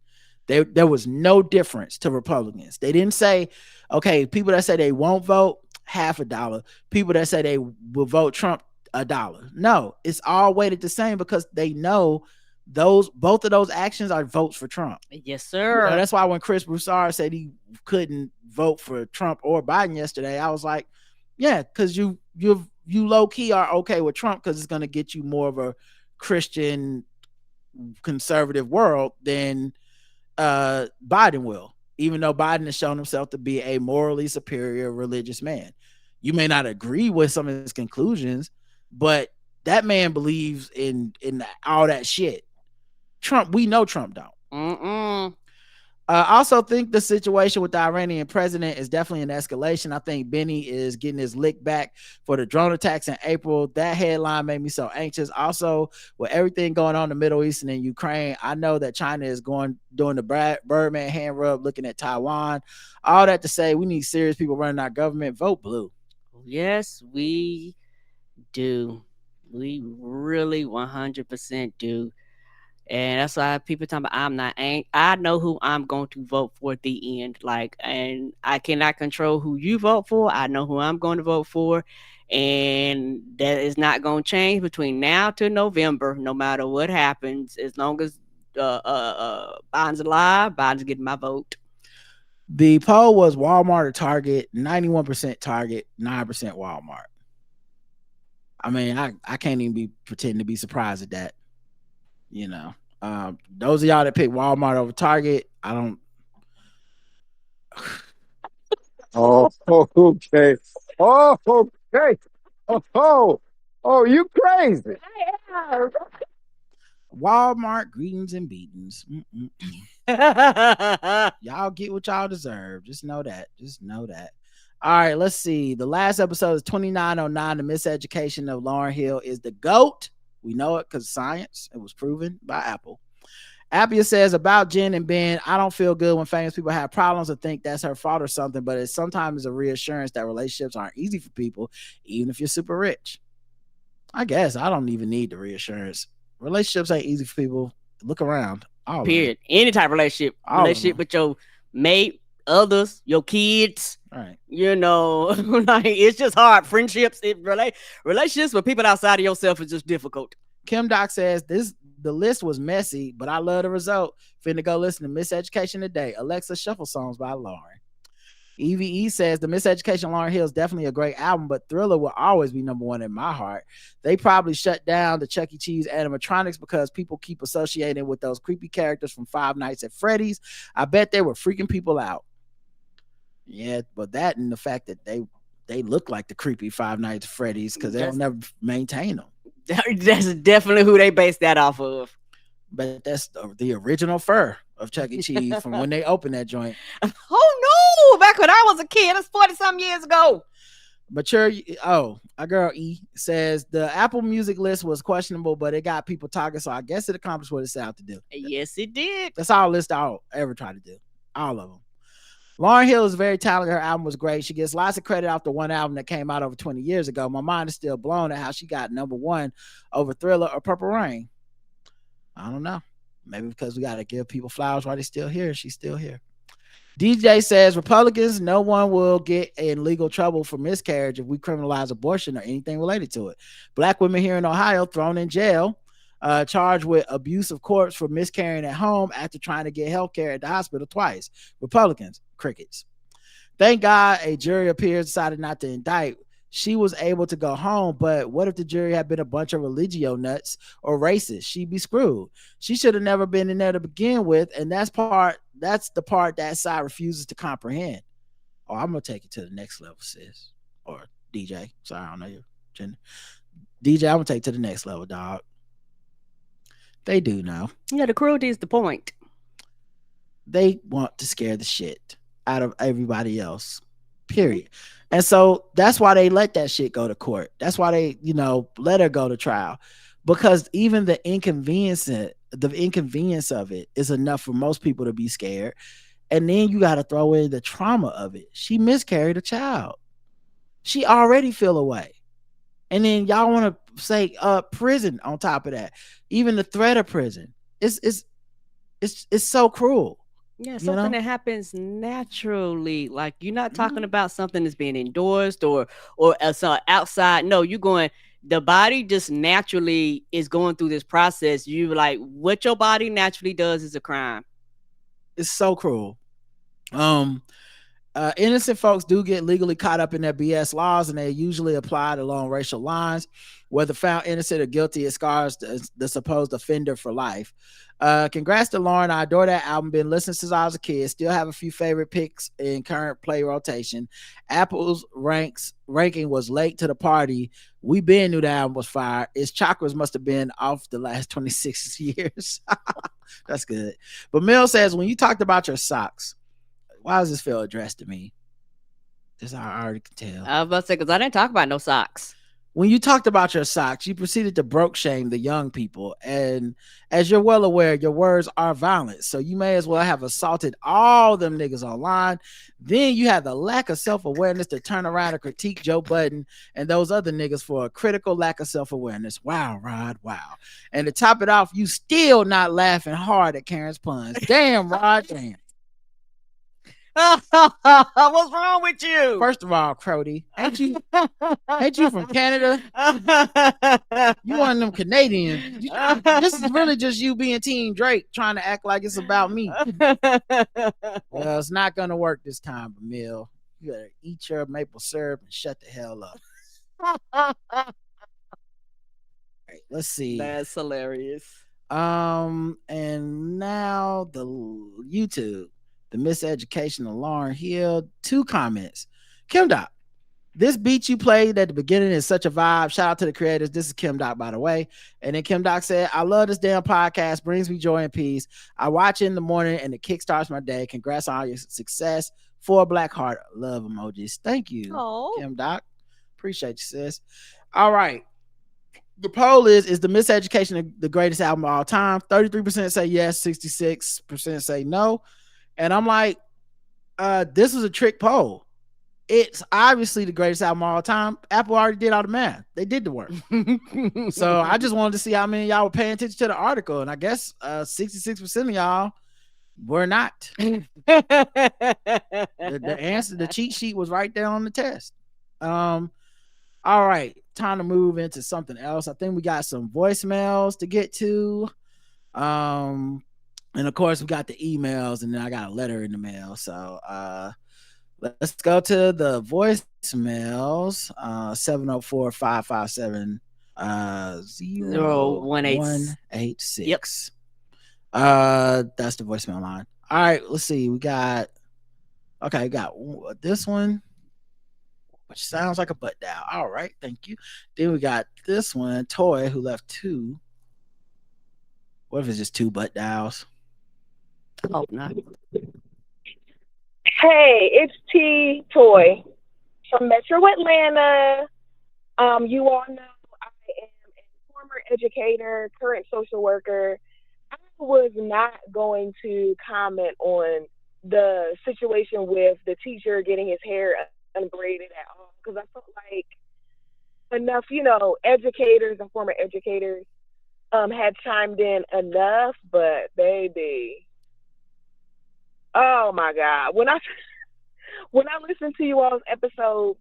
There was no difference to Republicans. They didn't say, okay, people that say they won't vote, $50. People that say they will vote Trump, $1. No, it's all weighted the same because they know both of those actions are votes for Trump. Yes, sir. That's why when Chris Broussard said he couldn't vote for Trump or Biden yesterday, I was like, yeah, because you low key are okay with Trump because it's going to get you more of a Christian conservative world than Biden will, even though Biden has shown himself to be a morally superior religious man. You may not agree with some of his conclusions, but that man believes in all that shit. Trump, we know Trump don't. I also think the situation with the Iranian president is definitely an escalation. I think Benny is getting his lick back for the drone attacks in April. That headline made me so anxious. Also, with everything going on in the Middle East and in Ukraine, I know that China is doing the Birdman hand rub, looking at Taiwan. All that to say, we need serious people running our government. Vote blue. Yes, we do. We really 100% do. And that's why people talking about I know who I'm going to vote for at the end. Like, and I cannot control who you vote for. I know who I'm going to vote for. And that is not going to change between now to November, no matter what happens. As long as Biden's alive, Biden's getting my vote. The poll was Walmart or Target, 91% Target, 9% Walmart. I mean, I can't even be pretending to be surprised at that. You know, those of y'all that pick Walmart over Target, I don't. Oh, okay. Oh, okay. Oh, you crazy. Walmart, greetings and beatings. Y'all get what y'all deserve. Just know that. All right, let's see. The last episode is 2909. The miseducation of Lauryn Hill is the GOAT. We know it because science. It was proven by Apple. Appia says about Jen and Ben, I don't feel good when famous people have problems or think that's her fault or something, but it's sometimes a reassurance that relationships aren't easy for people, even if you're super rich. I guess I don't even need the reassurance. Relationships ain't easy for people. Look around. Period. Any type of relationship. Relationship with your mate, others, your kids. All right. Like it's just hard. Friendships, relationships with people outside of yourself is just difficult. Kim Doc says the list was messy, but I love the result. Finna go listen to Miseducation today. Alexa, shuffle songs by Lauren. EVE says the Miseducation Lauren Hill is definitely a great album, but Thriller will always be number one in my heart. They probably shut down the Chuck E. Cheese animatronics because people keep associating with those creepy characters from Five Nights at Freddy's. I bet they were freaking people out. Yeah, but that and the fact that they look like the creepy Five Nights at Freddy's because they don't never maintain them. That's definitely who they based that off of. But that's the original fur of Chuck E. Cheese from when they opened that joint. Oh no! Back when I was a kid, that's 40-some years ago. Mature. Oh, our girl E says the Apple Music list was questionable, but it got people talking, so I guess it accomplished what it set out to do. Yes, it did. That's all list I'll ever try to do. All of them. Lauryn Hill is very talented. Her album was great. She gets lots of credit off the one album that came out over 20 years ago. My mind is still blown at how she got number one over Thriller or Purple Rain. I don't know. Maybe because we got to give people flowers while they're still here. She's still here. DJ says Republicans, no one will get in legal trouble for miscarriage if we criminalize abortion or anything related to it. Black women here in Ohio thrown in jail, charged with abuse of corpse for miscarrying at home after trying to get health care at the hospital twice. Republicans, crickets. Thank God a jury of peers decided not to indict. She was able to go home, but what if the jury had been a bunch of religio nuts or racists? She'd be screwed. She should have never been in there to begin with, and that's the part that side refuses to comprehend. Oh, I'm gonna take it to the next level, sis. Or DJ. Sorry, I don't know your gender. DJ, I'm gonna take it to the next level, dog. They do know. Yeah, the cruelty is the point. They want to scare the shit out of everybody else. Period. And so that's why they let that shit go to court. That's why they, let her go to trial. Because even the inconvenience of it is enough for most people to be scared. And then you got to throw in the trauma of it. She miscarried a child. She already feel away. And then y'all want to say prison on top of that. Even the threat of prison. It's so cruel. Yeah, something that happens naturally. Like you're not talking about something that's being endorsed or outside. No, you're going. The body just naturally is going through this process. You like what your body naturally does is a crime. It's so cruel. Innocent folks do get legally caught up in their BS laws, and they usually applied along racial lines. Whether found innocent or guilty, it scars the supposed offender for life. Congrats to Lauren. I adore that album. Been listening since I was a kid. Still have a few favorite picks in current play rotation. Apple's ranking was late to the party. We been knew the album was fire. Its chakras must have been off the last 26 years. That's good. But Mill says, when you talked about your socks, why does this feel addressed to me? This I already can tell. I was about to say, because I didn't talk about no socks. When you talked about your socks, you proceeded to broke shame the young people. And as you're well aware, your words are violent. So you may as well have assaulted all them niggas online. Then you have the lack of self-awareness to turn around and critique Joe Budden and those other niggas for a critical lack of self-awareness. Wow, Rod, wow. And to top it off, you still not laughing hard at Karen's puns. Damn, Rod, damn. What's wrong with you? First of all, Crody, ain't you from Canada? You one of them Canadians. This is really just you being Team Drake trying to act like it's about me. Well, it's not gonna work this time, Emil. You better eat your maple syrup and shut the hell up. All right, let's see. That's hilarious. And now the YouTube. The Miseducation of Lauryn Hill. 2 comments. Kim Doc, this beat you played at the beginning is such a vibe. Shout out to the creators. This is Kim Doc, by the way. And then Kim Doc said, I love this damn podcast. Brings me joy and peace. I watch it in the morning and it kickstarts my day. Congrats on all your success. For a black heart. Love emojis. Thank you, Kim Doc. Appreciate you, sis. All right. The poll is the Miseducation the greatest album of all time? 33% say yes. 66% say no. And I'm like, this was a trick poll. It's obviously the greatest album of all time. Apple already did all the math. They did the work. So I just wanted to see how many of y'all were paying attention to the article. And I guess 66% of y'all were not. This The answer, the cheat sheet was right there on the test. All right, time to move into something else. I think we got some voicemails to get to. And of course we got the emails, and then I got a letter in the mail. So let's go to the voicemails. 704-557 0186. That's the voicemail line. All right, let's see. We got this one, which sounds like a butt dial. All right, thank you. Then we got this one, Toy, who left two. What if it's just two butt dials? I hope not. Hey, it's T Toy from Metro Atlanta. You all know I am a former educator, current social worker. I was not going to comment on the situation with the teacher getting his hair unbraided at all, because I felt like enough, educators and former educators had chimed in enough, but baby, oh my God, when I listened to you all's episode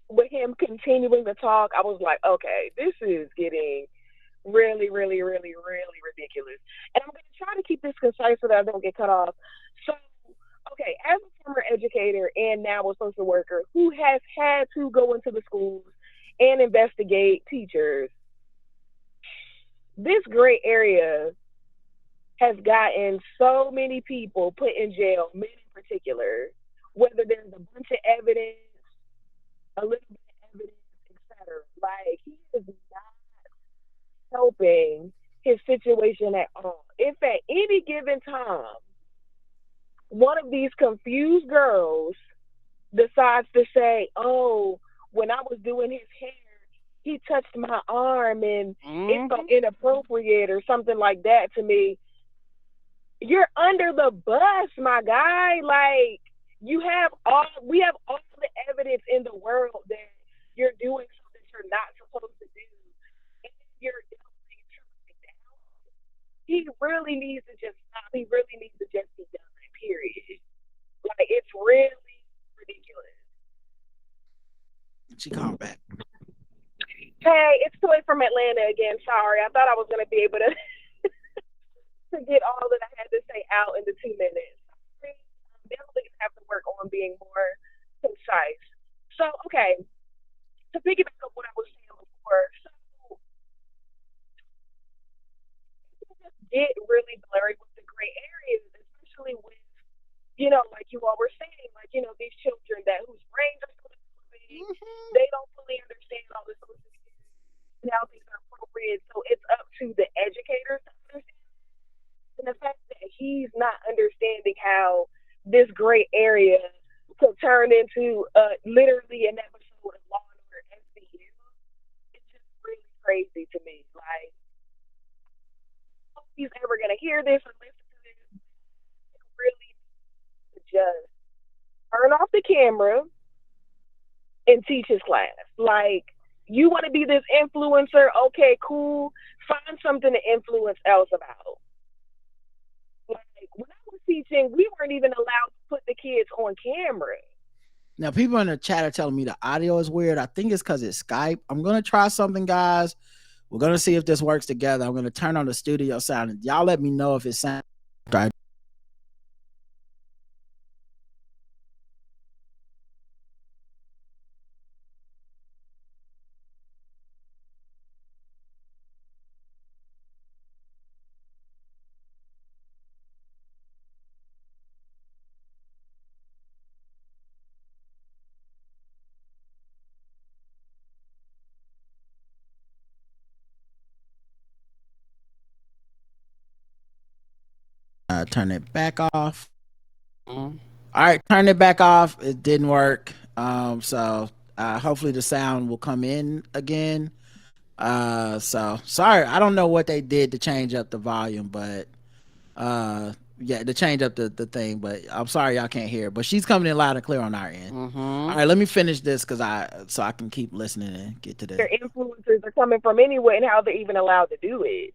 with him continuing to talk, I was like, okay, this is getting really, really, really, really ridiculous. And I'm going to try to keep this concise so that I don't get cut off. So, okay, as a former educator and now a social worker who has had to go into the schools and investigate teachers, this gray area has gotten so many people put in jail, men in particular, whether there's a bunch of evidence, a little bit of evidence, etc. Like, he is not helping his situation at all. If at any given time one of these confused girls decides to say, oh, when I was doing his hair, he touched my arm and it felt inappropriate or something like that to me, you're under the bus, my guy. Like, we have all the evidence in the world that you're doing something you're not supposed to do, and you're doubling down. He really needs to just stop. He really needs to just be done. Period. Like, it's really ridiculous. She called back. Hey, it's Toy from Atlanta again. Sorry, I thought I was going to be able to get all that I had to say out in the 2 minutes. I definitely have to work on being more concise. So, okay, to piggyback up what I was saying before, so it just get really blurry with the gray areas, especially with, like you all were saying, like, these children whose brains are still developing, they don't fully understand all the social cues and how things are appropriate. So it's up to the educators to understand. And the fact that he's not understanding how this gray area could turn into literally an episode of Law and Order SVU, it's just really crazy to me. Like, I don't know if he's ever going to hear this or listen to this. It really needs to just turn off the camera and teach his class. Like, you want to be this influencer? Okay, cool. Find something to influence else about. Like, when I was teaching, we weren't even allowed to put the kids on camera. Now, people in the chat are telling me the audio is weird. I think it's because it's Skype. I'm going to try something, guys. We're going to see if this works together. I'm going to turn on the studio sound. And y'all let me know if it sounds right. Turn it back off. All right, turn it back off. It didn't work. So hopefully the sound will come in again. So sorry, I don't know what they did to change up the volume, but to change up the thing. But I'm sorry y'all can't hear. But she's coming in loud and clear on our end. All right, let me finish this so I can keep listening and get to this. Their influencers are coming from anywhere, and how they're even allowed to do it.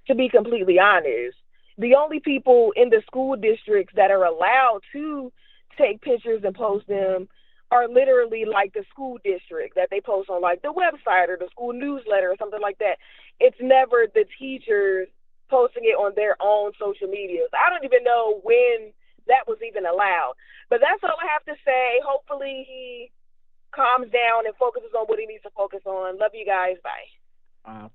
To be completely honest, the only people in the school districts that are allowed to take pictures and post them are literally like the school district that they post on like the website or the school newsletter or something like that. It's never the teachers posting it on their own social medias. I don't even know when that was even allowed. But that's all I have to say. Hopefully he calms down and focuses on what he needs to focus on. Love you guys. Bye.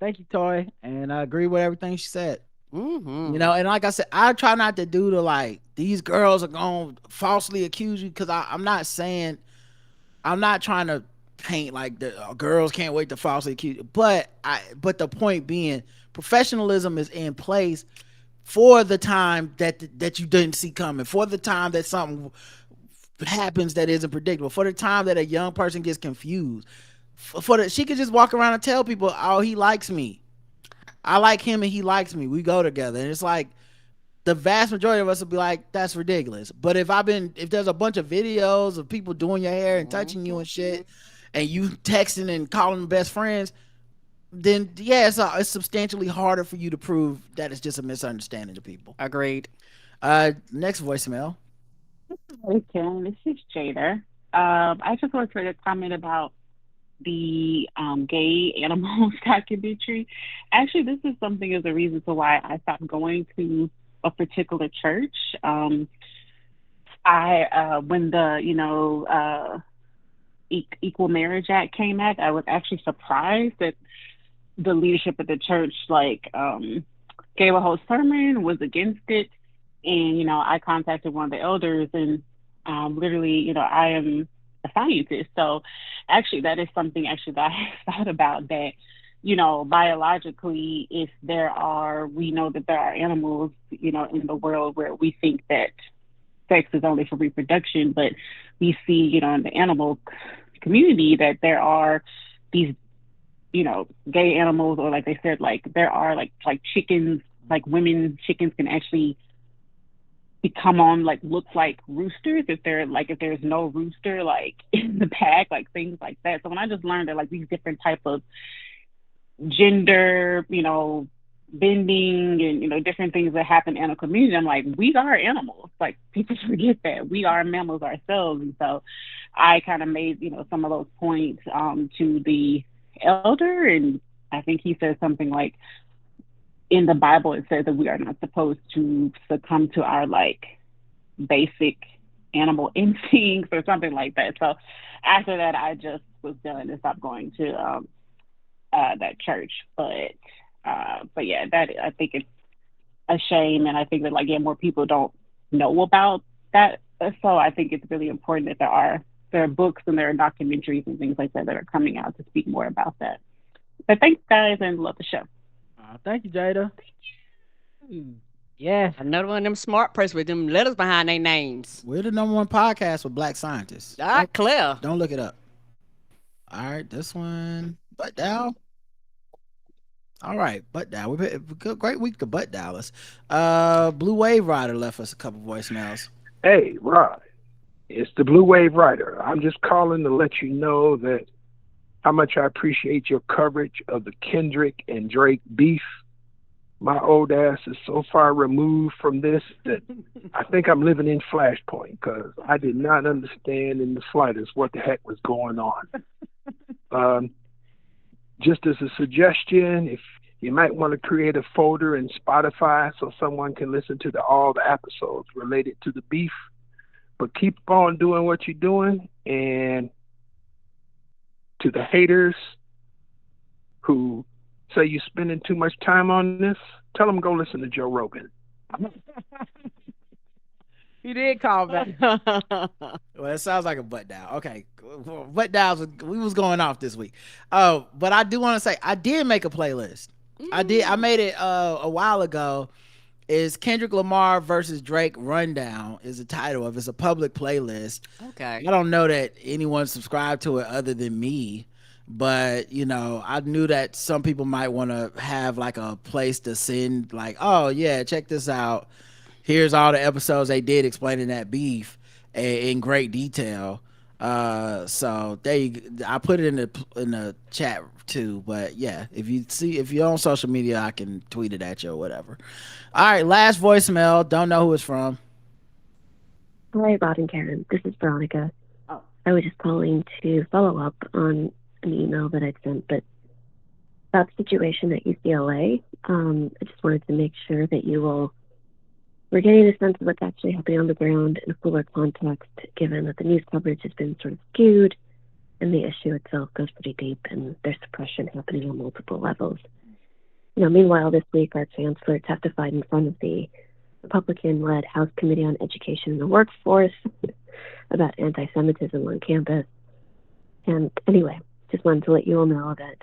Thank you, Toy, and I agree with everything she said. Mm-hmm. You know, and like I said, I try not to do the like these girls are going to falsely accuse you, because I'm not saying, I'm not trying to paint like the girls can't wait to falsely accuse you, but the point being, professionalism is in place for the time that you didn't see coming, for the time that something happens that isn't predictable, for the time that a young person gets confused, she could just walk around and tell people, oh, he likes me, I like him and he likes me, we go together. And it's like the vast majority of us will be like, that's ridiculous. But if there's a bunch of videos of people doing your hair and touching you and shit, and you texting and calling them best friends, then yeah, it's substantially harder for you to prove that it's just a misunderstanding to people. Agreed. Next voicemail. Hey, Ken, this is Jada. I just want to comment about the gay animals documentary. Actually, this is something as a reason to why I stopped going to a particular church. When the Equal Marriage Act came out, I was actually surprised that the leadership of the church gave a whole sermon, was against it, and I contacted one of the elders, and literally, I am a scientist, so actually that is something that I thought about, that biologically, if we know that there are animals, in the world where we think that sex is only for reproduction, but we see, in the animal community that there are these, gay animals, or like they said, like there are like chickens, like women chickens can actually become on look like roosters if there's no rooster in the pack, things like that. So when I just learned that these different type of gender, bending and different things that happen in a community, I'm like, we are animals. People forget that we are mammals ourselves. And so I kind of made some of those points to the elder, and I think he said something like, in the Bible it says that we are not supposed to succumb to our basic animal instincts or something like that. So after that, I just was done and stopped going to that church. But yeah, that I think it's a shame, and I think that more people don't know about that. So I think it's really important that there are books and there are documentaries and things like that that are coming out to speak more about that. But thanks, guys, and love the show. Thank you, Jada. Yes. Another one of them smart press with them letters behind their names. We're the #1 podcast with black scientists. Clear. Don't look it up. All right, this one, butt dial. All right, butt dial. Great week to butt dialers. Blue Wave Rider left us a couple voicemails. Hey, Rod, it's the Blue Wave Rider. I'm just calling to let you know that how much I appreciate your coverage of the Kendrick and Drake beef. My old ass is so far removed from this that I think I'm living in Flashpoint, because I did not understand in the slightest what the heck was going on. Just as a suggestion, if you might want to create a folder in Spotify so someone can listen to all the episodes related to the beef. But keep on doing what you're doing, and to the haters who say you're spending too much time on this, tell them go listen to Joe Rogan. He did call back. Well, it sounds like a butt dial. Okay, butt dials. We was going off this week. Oh, but I do want to say I did make a playlist. I made it a while ago. Is Kendrick Lamar versus Drake Rundown is the title of it. It's a public playlist. Okay. I don't know that anyone subscribed to it other than me, but I knew that some people might want to have a place to send oh yeah, check this out. Here's all the episodes they did explaining that beef in great detail. So I put it in the chat too, but yeah, if you're on social media, I can tweet it at you or whatever. All right, last voicemail. Don't know who it's from. Hi, Bob and Karen. This is Veronica. Oh. I was just calling to follow up on an email that I'd sent, but about the situation at UCLA. I just wanted to make sure that we're getting a sense of what's actually happening on the ground in a fuller context, given that the news coverage has been sort of skewed and the issue itself goes pretty deep and there's suppression happening on multiple levels. Meanwhile, this week, our chancellor testified in front of the Republican-led House Committee on Education and the Workforce about anti-Semitism on campus. And anyway, just wanted to let you all know that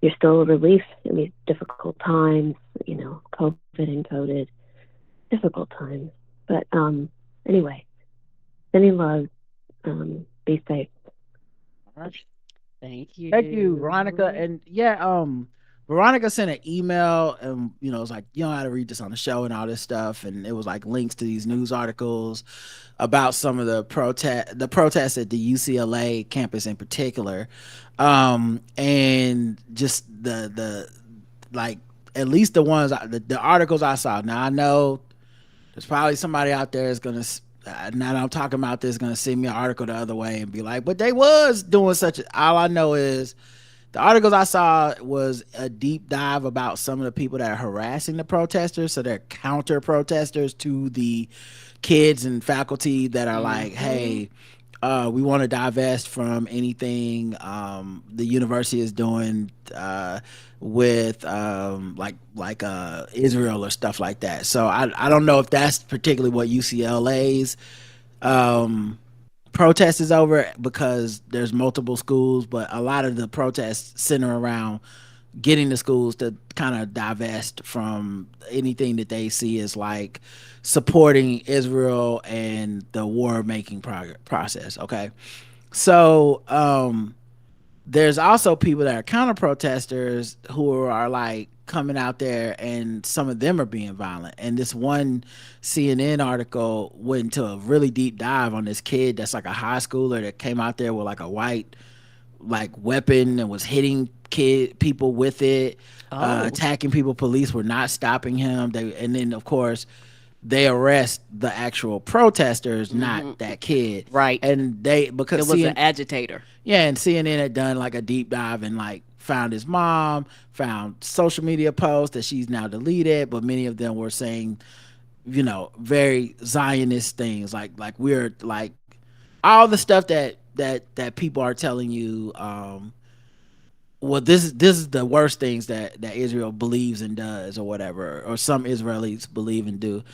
you're still a relief in these difficult times, COVID encoded, difficult times. But anyway, sending love, be safe. Thank you. Thank you, Veronica. And yeah, Veronica sent an email and it was like, you don't have to read this on the show and all this stuff. And it was like links to these news articles about some of the protests at the UCLA campus in particular. And just the like, at least the ones, the articles I saw. Now I know there's probably somebody out there is going to, now that I'm talking about this, going to send me an article the other way and be like, but they was doing all I know is the articles I saw was a deep dive about some of the people that are harassing the protesters. So they're counter protesters to the kids and faculty that are like, hey, we want to divest from anything the university is doing with Israel or stuff like that. So I don't know if that's particularly what UCLA's protest is over, because there's multiple schools, but a lot of the protests center around getting the schools to kind of divest from anything that they see as like supporting Israel and the war making process. Okay. So there's also people that are counter protesters who are like coming out there, and some of them are being violent. And this one CNN article went into a really deep dive on this kid that's like a high schooler that came out there with like a white weapon and was hitting people with it, attacking people. Police were not stopping him. And then of course they arrest the actual protesters, not that kid. Right. And because it was an agitator. Yeah, and CNN had done like a deep dive and like found his mom, found social media posts that she's now deleted, but many of them were saying, very Zionist things, like we're like all the stuff that people are telling you. Well, this is the worst things that Israel believes and does, or whatever, or some Israelis believe and do.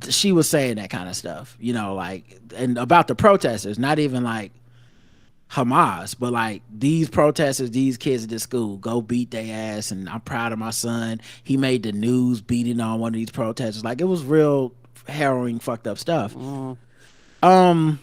She was saying that kind of stuff, and about the protesters, not even like Hamas, but like these protesters, these kids at this school, go beat their ass, and I'm proud of my son. He made the news beating on one of these protesters. Like, it was real harrowing, fucked up stuff. And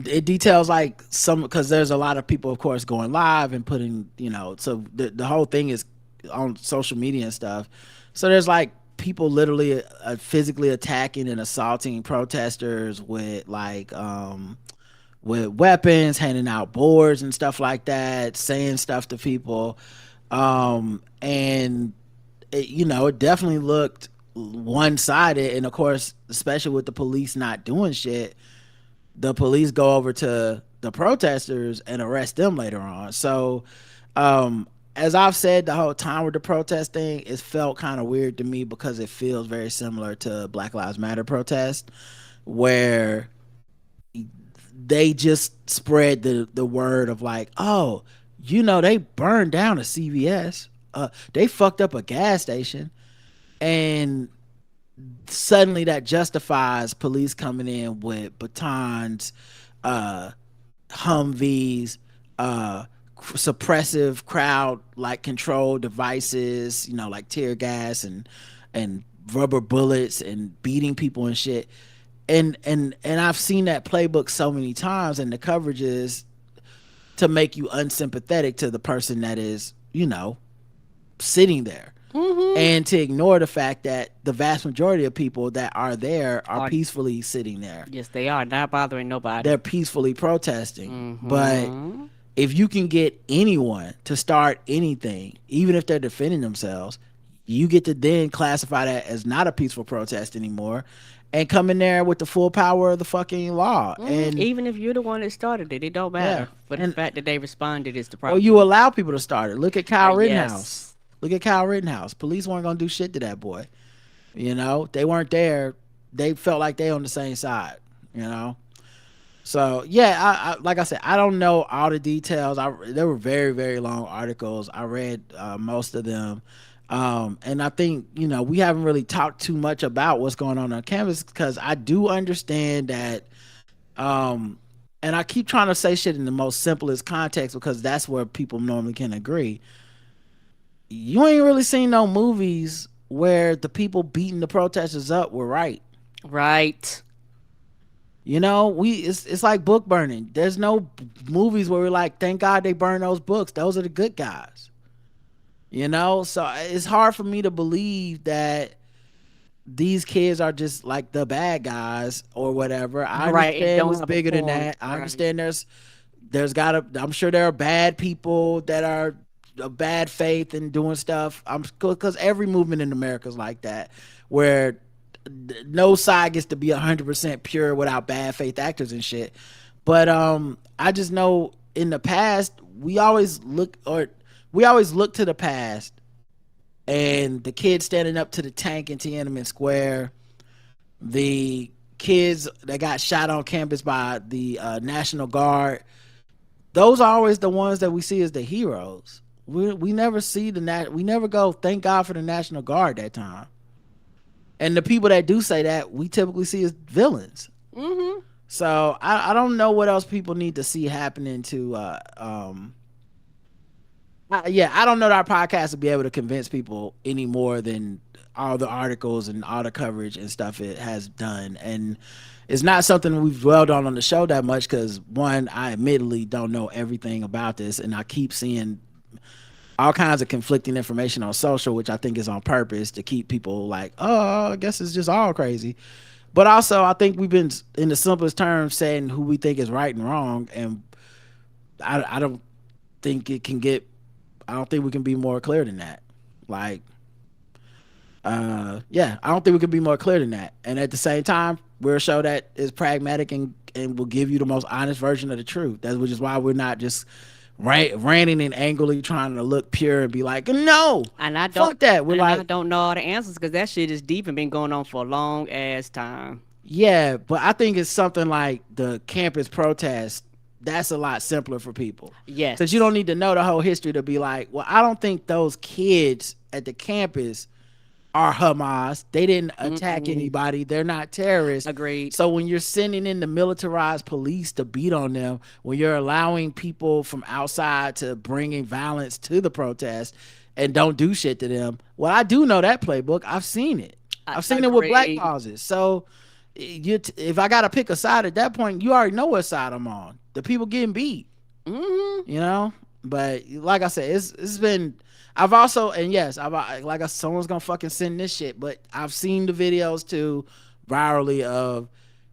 it details like because there's a lot of people, of course, going live and putting, so the whole thing is on social media and stuff. So there's like people literally physically attacking and assaulting protesters with with weapons, handing out boards and stuff like that, saying stuff to people. And it definitely looked one-sided. And of course, especially with the police not doing shit, the police go over to the protesters and arrest them later on. So as I've said the whole time with the protest thing, it felt kind of weird to me because it feels very similar to Black Lives Matter protest, where they just spread the word of like, oh, they burned down a CVS, they fucked up a gas station, and suddenly that justifies police coming in with batons, Humvees, suppressive crowd control devices, like tear gas and rubber bullets and beating people and shit. And I've seen that playbook so many times, and the coverage is to make you unsympathetic to the person that is, sitting there. And to ignore the fact that the vast majority of people that are there are peacefully sitting there. Yes, they are. Not bothering nobody. They're peacefully protesting. But if you can get anyone to start anything, even if they're defending themselves, you get to then classify that as not a peaceful protest anymore. and come in there with the full power of the fucking law. And Even if you're the one that started it, it don't yeah, matter. But the and fact that they responded is the or you problem. allow people to start it. Look at Kyle Rittenhouse. Yes. Look at Kyle Rittenhouse. Police weren't gonna do shit to that boy. You know, they weren't there. They felt like they on the same side. You know, so yeah, like I said, I don't know all the details. There were very very long articles. I read most of them, and I think we haven't really talked too much about what's going on campus because I do understand that, and I keep trying to say shit in the most simplest context because that's where people normally can agree. You ain't really seen no movies where the people beating the protesters up were right. Right. It's like book burning. There's no movies where we're like, thank God they burned those books. Those are the good guys. So it's hard for me to believe that these kids are just like the bad guys or whatever. I Right. It understand don't it's have a bigger than point. that. I Right. understand I'm sure there are bad people that are of bad faith and doing stuff. Because every movement in America is like that, where no side gets to be 100% pure without bad faith actors and shit. But I just know in the past we always look to the past, and the kids standing up to the tank in Tiananmen Square, the kids that got shot on campus by the National Guard. Those are always the ones that we see as the heroes. We never see we never go thank God for the National Guard that time. And the people that do say that, we typically see as villains. Mm-hmm. So I don't know what else people need to see happening to. I don't know that our podcast will be able to convince people any more than all the articles and all the coverage and stuff it has done. And it's not something we've dwelled on the show that much because, one, I admittedly don't know everything about this, and I keep seeing all kinds of conflicting information on social, which I think is on purpose to keep people like, oh, I guess it's just all crazy. But also, I think we've been, in the simplest terms, saying who we think is right and wrong, and I don't think it can get. I don't think we can be more clear than that. Like, I don't think we can be more clear than that. And at the same time, we're a show that is pragmatic and will give you the most honest version of the truth. That's which is why we're not just ranting and angrily trying to look pure and be like, no, and I don't fuck that. I don't know all the answers because that shit is deep and been going on for a long ass time. Yeah, but I think it's something like the campus protest. That's a lot simpler for people. Yes. Because you don't need to know the whole history to be like, well, I don't think those kids at the campus are Hamas. They didn't attack anybody. They're not terrorists. Agreed. So when you're sending in the militarized police to beat on them, when you're allowing people from outside to bring in violence to the protest and don't do shit to them, well, I do know that playbook. I've seen it. I've seen it with black causes. So if I got to pick a side at that point, you already know what side I'm on. The people getting beat. But like I said, it's been. I've also, and yes, someone's gonna fucking send this shit, but I've seen the videos too, virally, of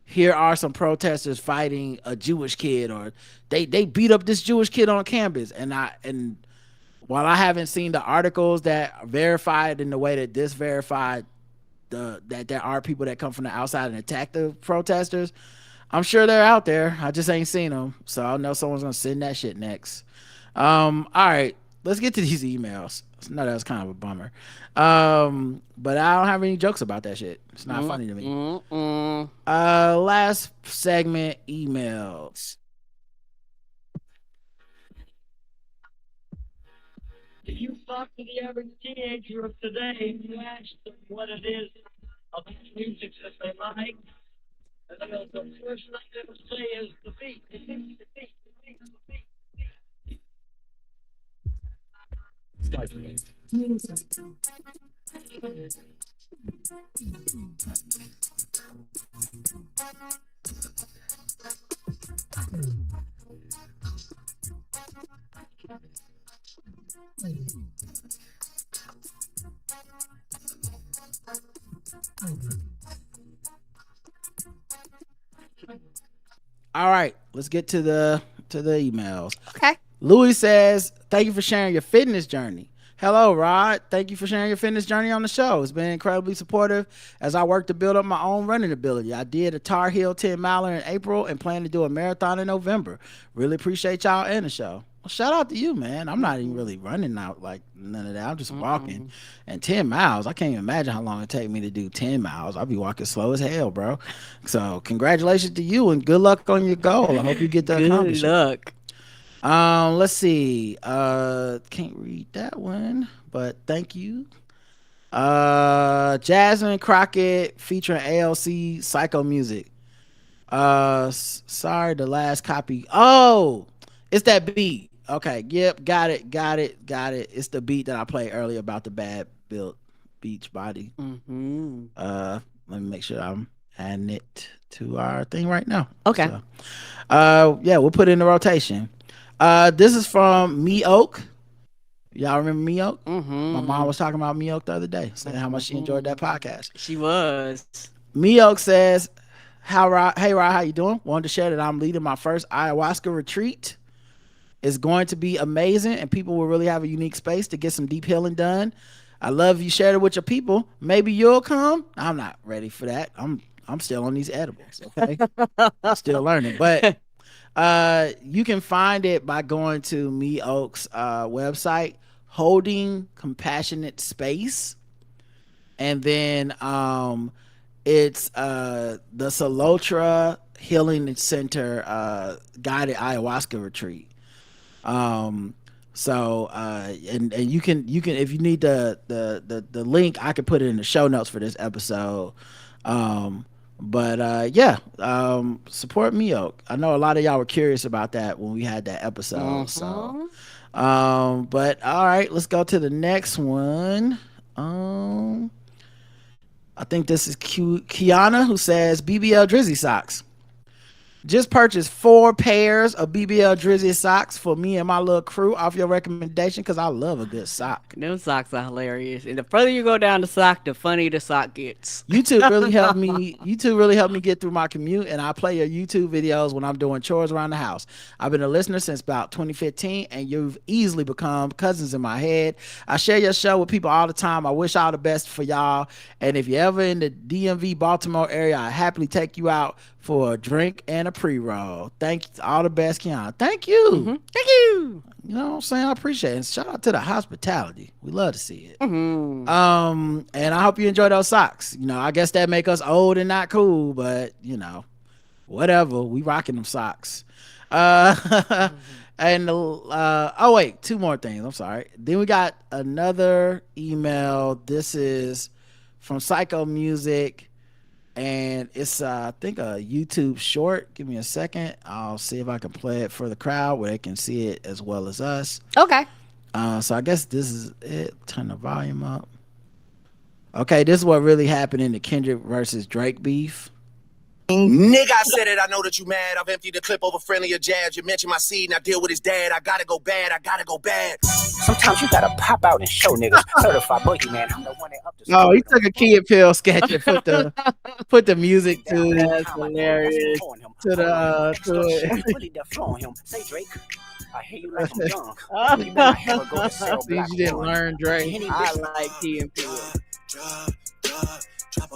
here are some protesters fighting a Jewish kid, or they beat up this Jewish kid on campus, and while I haven't seen the articles that verified in the way that this verified that there are people that come from the outside and attack the protesters, I'm sure they're out there. I just ain't seen them, so I know someone's gonna send that shit next. All right, let's get to these emails. No, that was kind of a bummer. But I don't have any jokes about that shit. It's not funny to me. Last segment, emails. If you talk to the average teenager of today, you ask them what it is about music that they like, and the first thing they will say is the beat, the beat, the beat, the beat, the beat. All right, let's get to the emails. Okay. Louis says, thank you for sharing your fitness journey. Hello, Rod. Thank you for sharing your fitness journey on the show. It's been incredibly supportive as I work to build up my own running ability. I did a Tar Heel 10 miler in April and plan to do a marathon in November. Really appreciate y'all and the show. Well, shout out to you, man. I'm not even really running out like none of that. I'm just walking. And 10 miles, I can't even imagine how long it take me to do 10 miles. I'll be walking slow as hell, bro. So, congratulations to you and good luck on your goal. I hope you get to accomplish Good luck. Let's see. Can't read that one, but thank you. Jasmine Crockett featuring ALC Psycho Music. Sorry, the last copy. Oh, it's that beat. Okay, yep, got it. It's the beat that I played earlier about the bad built beach body. Let me make sure I'm adding it to our thing right now. Okay. So, yeah, we'll put it in the rotation. This is from Me Oak. Y'all remember Me Oak? My mom was talking about Me Oak the other day, saying how much she enjoyed that podcast. She was. Me Oak says, hey Rod, how you doing? Wanted to share that I'm leading my first ayahuasca retreat. It's going to be amazing, and people will really have a unique space to get some deep healing done. I love you shared it with your people. Maybe you'll come. I'm not ready for that. I'm still on these edibles. Okay, still learning, but. You can find it by going to Me Oak's website, Holding Compassionate Space, and then it's the Salotra Healing Center guided ayahuasca retreat. So and you can if you need the link, I can put it in the show notes for this episode. But yeah, support Me Oak. I know a lot of y'all were curious about that when we had that episode. So but all right, let's go to the next one. I think this is Kiana, who says BBL Drizzy socks. Just purchased 4 pairs of BBL Drizzy socks for me and my little crew off your recommendation because I love a good sock. Those socks are hilarious. And the further you go down the sock, the funnier the sock gets. YouTube really helped me. YouTube really helped me get through my commute, and I play your YouTube videos when I'm doing chores around the house. I've been a listener since about 2015, and you've easily become cousins in my head. I share your show with people all the time. I wish all the best for y'all. And if you're ever in the DMV Baltimore area, I happily take you out for a drink and a pre-roll. Thank you. All the best, Kiana. Thank you. Thank you. You know what I'm saying? I appreciate it. And shout out to the hospitality. We love to see it. And I hope you enjoy those socks. You know, I guess that make us old and not cool, but you know, whatever. We rocking them socks. And oh wait, 2 more things. I'm sorry. Then we got another email. This is from Psycho Music. And it's I think a YouTube short. Give me a second. I'll see if I can play it for the crowd where they can see it as well as us. Okay. So I guess this is it. Turn the volume up. Okay, this is what really happened in the Kendrick versus Drake beef. Nigga, I said it. I know that you mad. I've emptied the clip over friendlier jabs. You mentioned my seed, and I deal with his dad. I gotta go bad. Sometimes you gotta pop out and show niggas. Certified boogeyman. I'm the one that up the Oh, he took a Key and Peele sketch and put the music to it. That's hilarious. To it. Really deflowing him. Say Drake. I hear you like I'm young. You better never go to sell black You didn't porn. learn Drake. I like Key and Peele.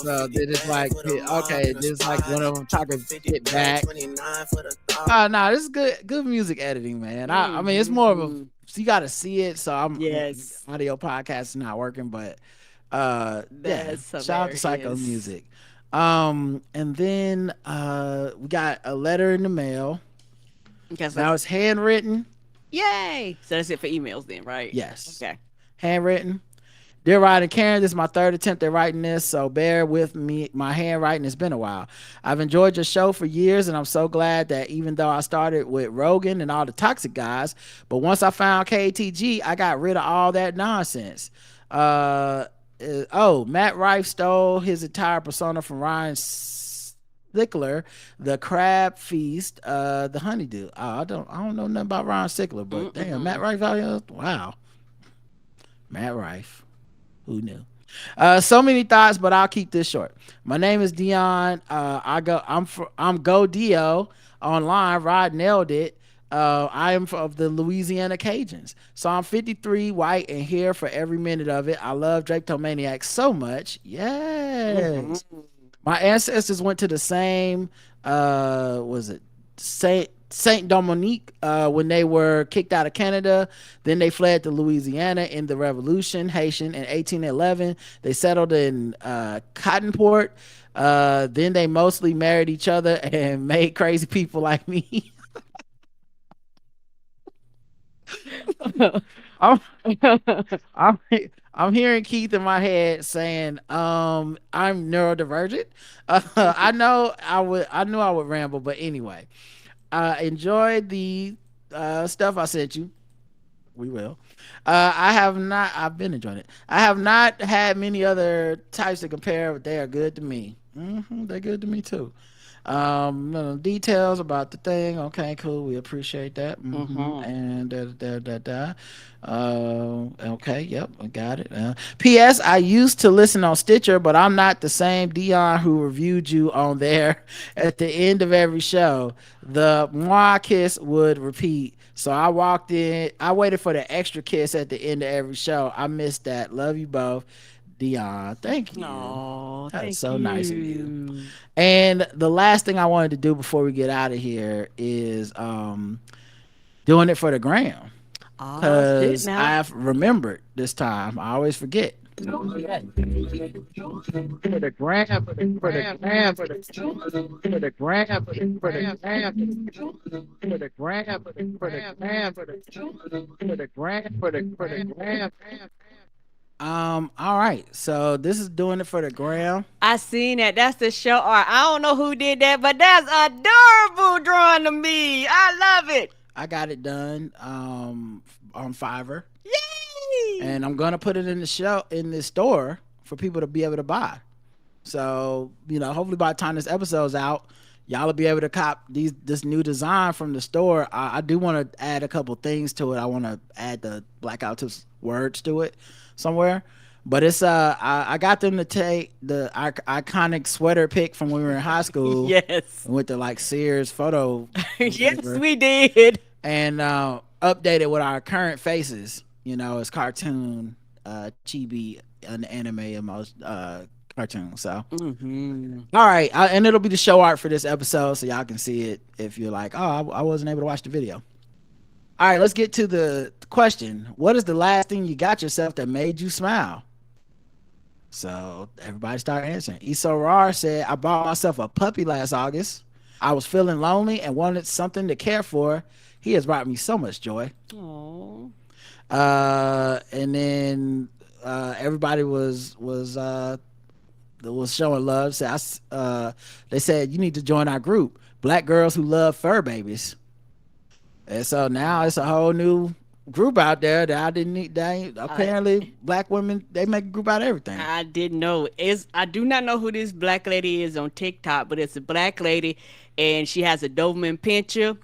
So they just like, okay, this is like one of them talking get back. No, this is good music editing, man. I mean, it's more of a, you got to see it. So audio podcast is not working, but yeah, shout out to Psycho Music. And then we got a letter in the mail. Okay, so Now it's handwritten. yay! So that's it for emails then, right? Yes. Okay. Handwritten. Dear Rod and Karen, this is my 3rd attempt at writing this, so bear with me. My handwriting has been a while. I've enjoyed your show for years, and I'm so glad that even though I started with Rogan and all the toxic guys, but once I found KTG, I got rid of all that nonsense. Matt Rife stole his entire persona from Ryan Sickler, the Crab Feast, the Honeydew. I don't know nothing about Ryan Sickler, but damn, Matt Rife out here. Wow, Matt Rife. Who knew? So many thoughts, but I'll keep this short. My name is Dion. I'm Go Dio online. Rod nailed it. I am of the Louisiana Cajuns. So I'm 53, white, and here for every minute of it. I love Drapetomaniac so much. Yes. My ancestors went to the same, was it Saint Dominique when they were kicked out of Canada. Then they fled to Louisiana in the Revolution, Haitian in 1811. They settled in Cottonport. Then they mostly married each other and made crazy people like me. I'm, I'm I'm hearing Keith in my head saying, I'm neurodivergent. I knew I would ramble, but anyway. Enjoyed the stuff I sent you. We will. I've been enjoying it. I have not had many other types to compare, but they are good to me. They're good to me too. No details about the thing. Okay, cool. We appreciate that. And okay, yep, I got it. P.S. I used to listen on Stitcher, but I'm not the same Dion who reviewed you on there. At the end of every show, the moi kiss would repeat. So I walked in. I waited for the extra kiss at the end of every show. I missed that. Love you both. Dion, thank you. Oh, that's so nice of you. And the last thing I wanted to do before we get out of here is doing it for the gram, because I've remembered this time. I always forget. For the gram, for the gram, for the gram, for the gram, for the gram. All right, so this is doing it for the gram. I seen that. That's the show art. I don't know who did that, but that's adorable drawing to me. I love it. I got it done on Fiverr. Yay! And I'm gonna put it in the store for people to be able to buy. So, hopefully by the time this episode's out, y'all will be able to cop this new design from the store. I do want to add a couple things to it. I want to add the Blackout Tips words to it somewhere, but it's I got them to take the iconic sweater pic from when we were in high school. Yes, with the Sears photo. Yes, we did. And update it with our current faces. It's cartoon, chibi, an anime, and most cartoon. So all right, and it'll be the show art for this episode, so y'all can see it if you're like, oh, I wasn't able to watch the video. All right, let's get to the question. What is the last thing you got yourself that made you smile? So everybody start answering. Isorar said, I bought myself a puppy last August. I was feeling lonely and wanted something to care for. He has brought me so much joy. Aww. And then everybody was showing love. So they said, you need to join our group, Black Girls Who Love Fur Babies. And so now it's a whole new group out there that I didn't need. Apparently, black women, they make a group out of everything. I didn't know. I do not know who this black lady is on TikTok, but it's a black lady, and she has a Doberman Pinscher.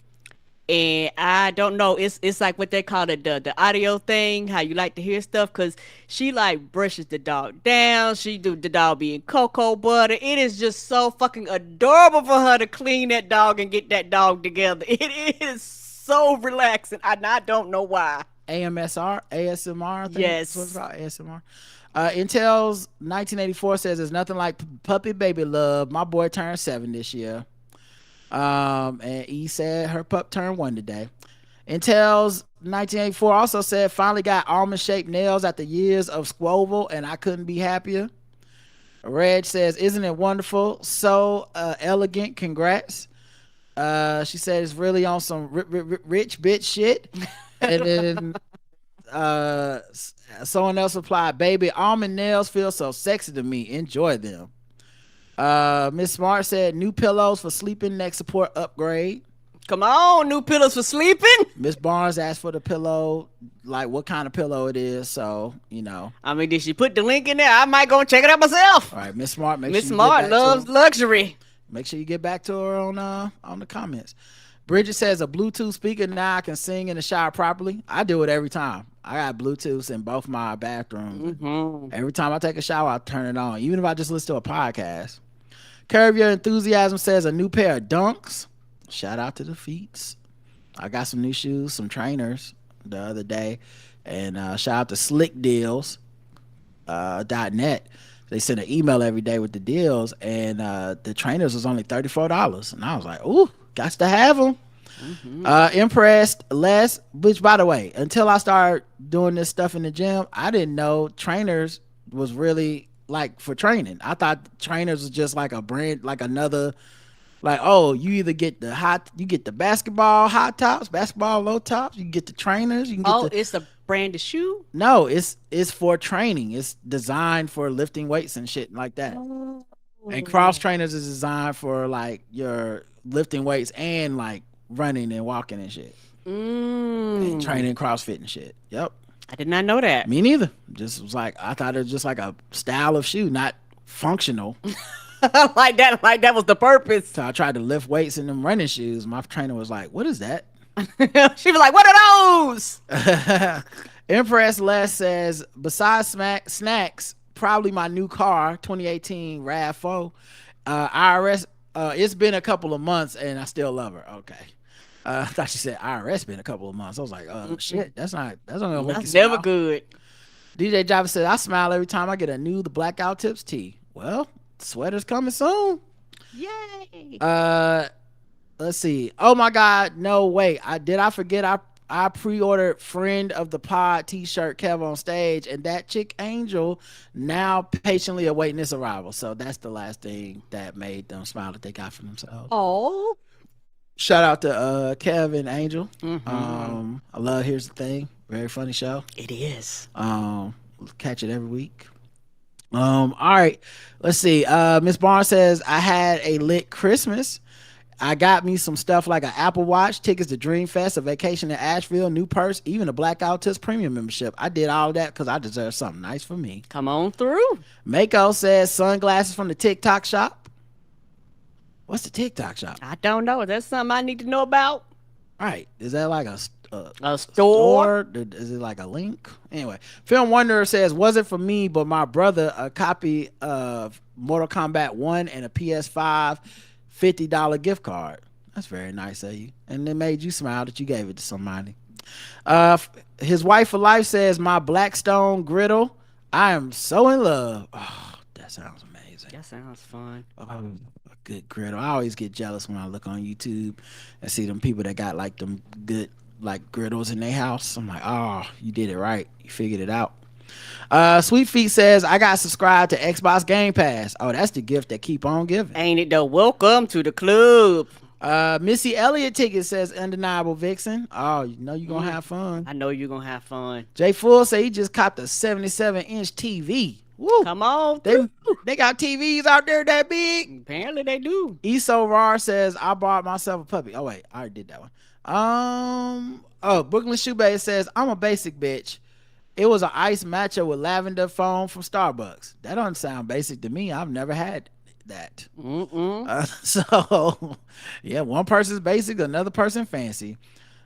And I don't know. It's like what they call the audio thing, how you like to hear stuff, because she brushes the dog down. She do the dog be in cocoa butter. It is just so fucking adorable for her to clean that dog and get that dog together. It is so relaxing. I don't know why. ASMR, I think. Yes. What's about ASMR? Intel's 1984 says there's nothing like puppy baby love. My boy turned 7 this year. And he said her pup turned 1 today. Intel's 1984 also said finally got almond shaped nails after years of squoval, and I couldn't be happier. Reg says, isn't it wonderful? So elegant. Congrats. She said it's really on some rich bitch shit. And then someone else replied, baby, almond nails feel so sexy to me. Enjoy them. Miss Smart said new pillows for sleeping, neck support upgrade. Come on, new pillows for sleeping. Miss Barnes asked for the pillow, like what kind of pillow it is. So I mean, did she put the link in there? I might go check it out myself. All right, Miss Smart. Miss Smart loves luxury. Make sure you get back to her on the comments. Bridget says a Bluetooth speaker, now I can sing in the shower properly. I do it every time. I got Bluetooth in both my bathrooms. Every time I take a shower, I turn it on, even if I just listen to a podcast. Curb Your Enthusiasm says a new pair of Dunks. Shout out to the feets. I got some new shoes, some trainers the other day, and shout out to Slick Deals .net. They send an email every day with the deals, and the trainers was only $34, and I was like, "Ooh, got to have them." Impressed less, which by the way, until I started doing this stuff in the gym, I didn't know trainers was really like for training. I thought trainers was just like a brand, like another, like, oh, you either get you get the basketball high tops, basketball low tops, you can get the trainers, you can get it's a brand of shoe. no, it's for training. It's designed for lifting weights and shit like that. And cross trainers is designed for like your lifting weights and like running and walking and shit. And training CrossFit and shit. Yep. I did not know that. Me neither. Just was like, I thought it was just like a style of shoe, not functional. like that was the purpose. So I tried to lift weights in them running shoes. My trainer was like, "What is that?" She was like, "What are those?" Impress Les says, besides snacks, probably my new car, 2018 RAV4. IRS, it's been a couple of months and I still love her. Okay. I thought she said IRS been a couple of months. I was like, shit, that's not gonna make you smile. Never good. DJ Java said, I smile every time I get a new The Blackout Tips tee. Well, sweater's coming soon. Yay. Let's see. Oh my God, no, wait. I forget I pre-ordered friend of the pod t-shirt Kev on stage, and that chick Angel now patiently awaiting its arrival. So that's the last thing that made them smile that they got for themselves. Oh. Shout out to Kev and Angel. I love Here's the Thing. Very funny show. It is. Catch it every week. All right. Let's see. Miss Barnes says, I had a lit Christmas. I got me some stuff like an Apple Watch, tickets to Dream Fest, a vacation in Asheville, new purse, even a Blackout Tips premium membership. I did all that because I deserve something nice for me. Come on through. Mako says sunglasses from the TikTok shop. What's the TikTok shop? I don't know. Is that something I need to know about? Right. Is that like a store? Is it like a link? Anyway, Film Wanderer says, wasn't for me, but my brother, a copy of Mortal Kombat 1 and a PS5 $50 gift card. That's very nice of you. And it made you smile that you gave it to somebody. His wife for life says, my Blackstone griddle. I am so in love. Oh, that sounds amazing. That sounds fun. A good griddle. I always get jealous when I look on YouTube and see them people that got like them good like griddles in their house. I'm like, oh, you did it right. You figured it out. Sweet Feet says, I got subscribed to Xbox Game Pass. Oh, that's the gift that keep on giving. Ain't it though? Welcome to the club. Missy Elliott ticket says undeniable Vixen. Oh, you know you're gonna have fun. I know you're gonna have fun. Jay Full say he just copped a 77-inch TV. Woo. Come on. They got TVs out there that big. Apparently they do. Eso Rar says, I bought myself a puppy. Oh wait, I already did that one. Brooklyn Shoebase says, I'm a basic bitch. It was an ice matcha with lavender foam from Starbucks. That doesn't sound basic to me. I've never had that. So, yeah, one person's basic, another person fancy.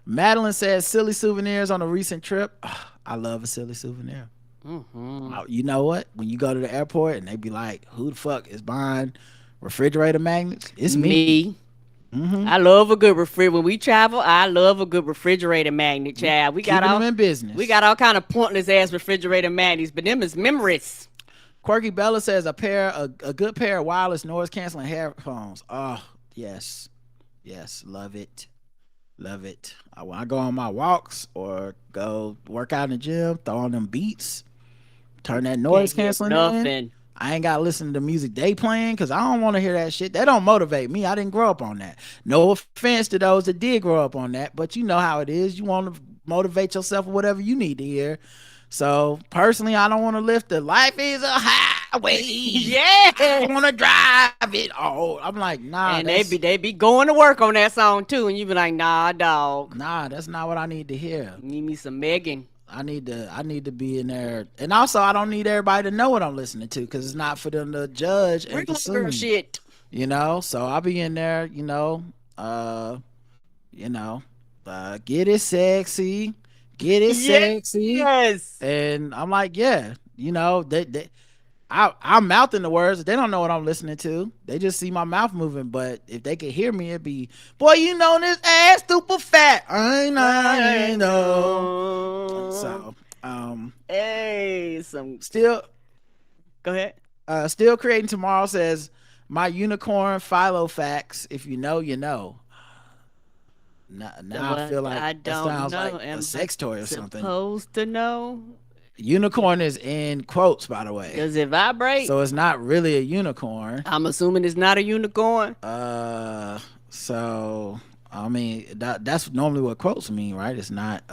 Madeline says, silly souvenirs on a recent trip. I love a silly souvenir. You know what? When you go to the airport and they be like, who the fuck is buying refrigerator magnets? It's me. I love a good refrigerator. When we travel, I love a good refrigerator magnet, child. We got them in business. We got all kind of pointless ass refrigerator magnets, but them is memories. Quirky Bella says a good pair of wireless noise canceling headphones. Oh, yes, love it. When I go on my walks or go work out in the gym, throw on them beats, turn that noise canceling in. I ain't gotta listen to the music they playing because I don't want to hear that shit. That don't motivate me. I didn't grow up on that. No offense to those that did grow up on that, but you know how it is. You want to motivate yourself or whatever you need to hear. So personally, I don't want to lift the life is a highway. Yeah, I want to drive it. Oh, I'm like, nah. And they be going to work on that song too, and you be like, nah, dog. Nah, that's not what I need to hear. Need me some Megan. I need to be in there, and also I don't need everybody to know what I'm listening to because it's not for them to judge and consume shit. You know, so I'll be in there. Get it sexy. Yes. And I'm like, yeah, I'm mouthing the words. They don't know what I'm listening to. They just see my mouth moving. But if they could hear me, it'd be, boy, you know this ass super fat. I know. So, hey, still. Go ahead. Still creating tomorrow says my unicorn philo facts. If you know, you know. Now I feel like that sounds like a sex toy or something. Supposed to know. Unicorn is in quotes, by the way. Does it vibrate? So it's not really a unicorn. I'm assuming it's not a unicorn. So I mean that's normally what quotes mean, right? It's not.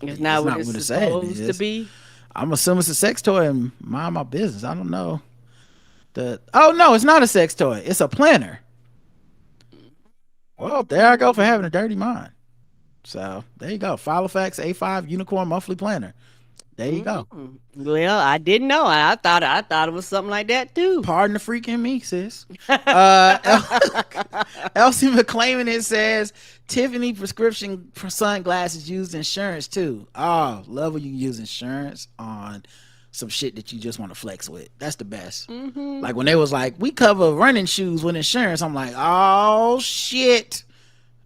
It's not what it's supposed to be. I'm assuming it's a sex toy and mind my business. I don't know. Oh no, it's not a sex toy. It's a planner. Well, there I go for having a dirty mind. So there you go. Filofax A5 Unicorn Monthly Planner. There you go. Well, I didn't know. I thought it was something like that too. Pardon the freaking me, sis. Elsie McClaiming it says Tiffany prescription for sunglasses used insurance too. Oh, love when you use insurance on some shit that you just want to flex with. That's the best. Like when they was like, we cover running shoes with insurance. I'm like, oh shit.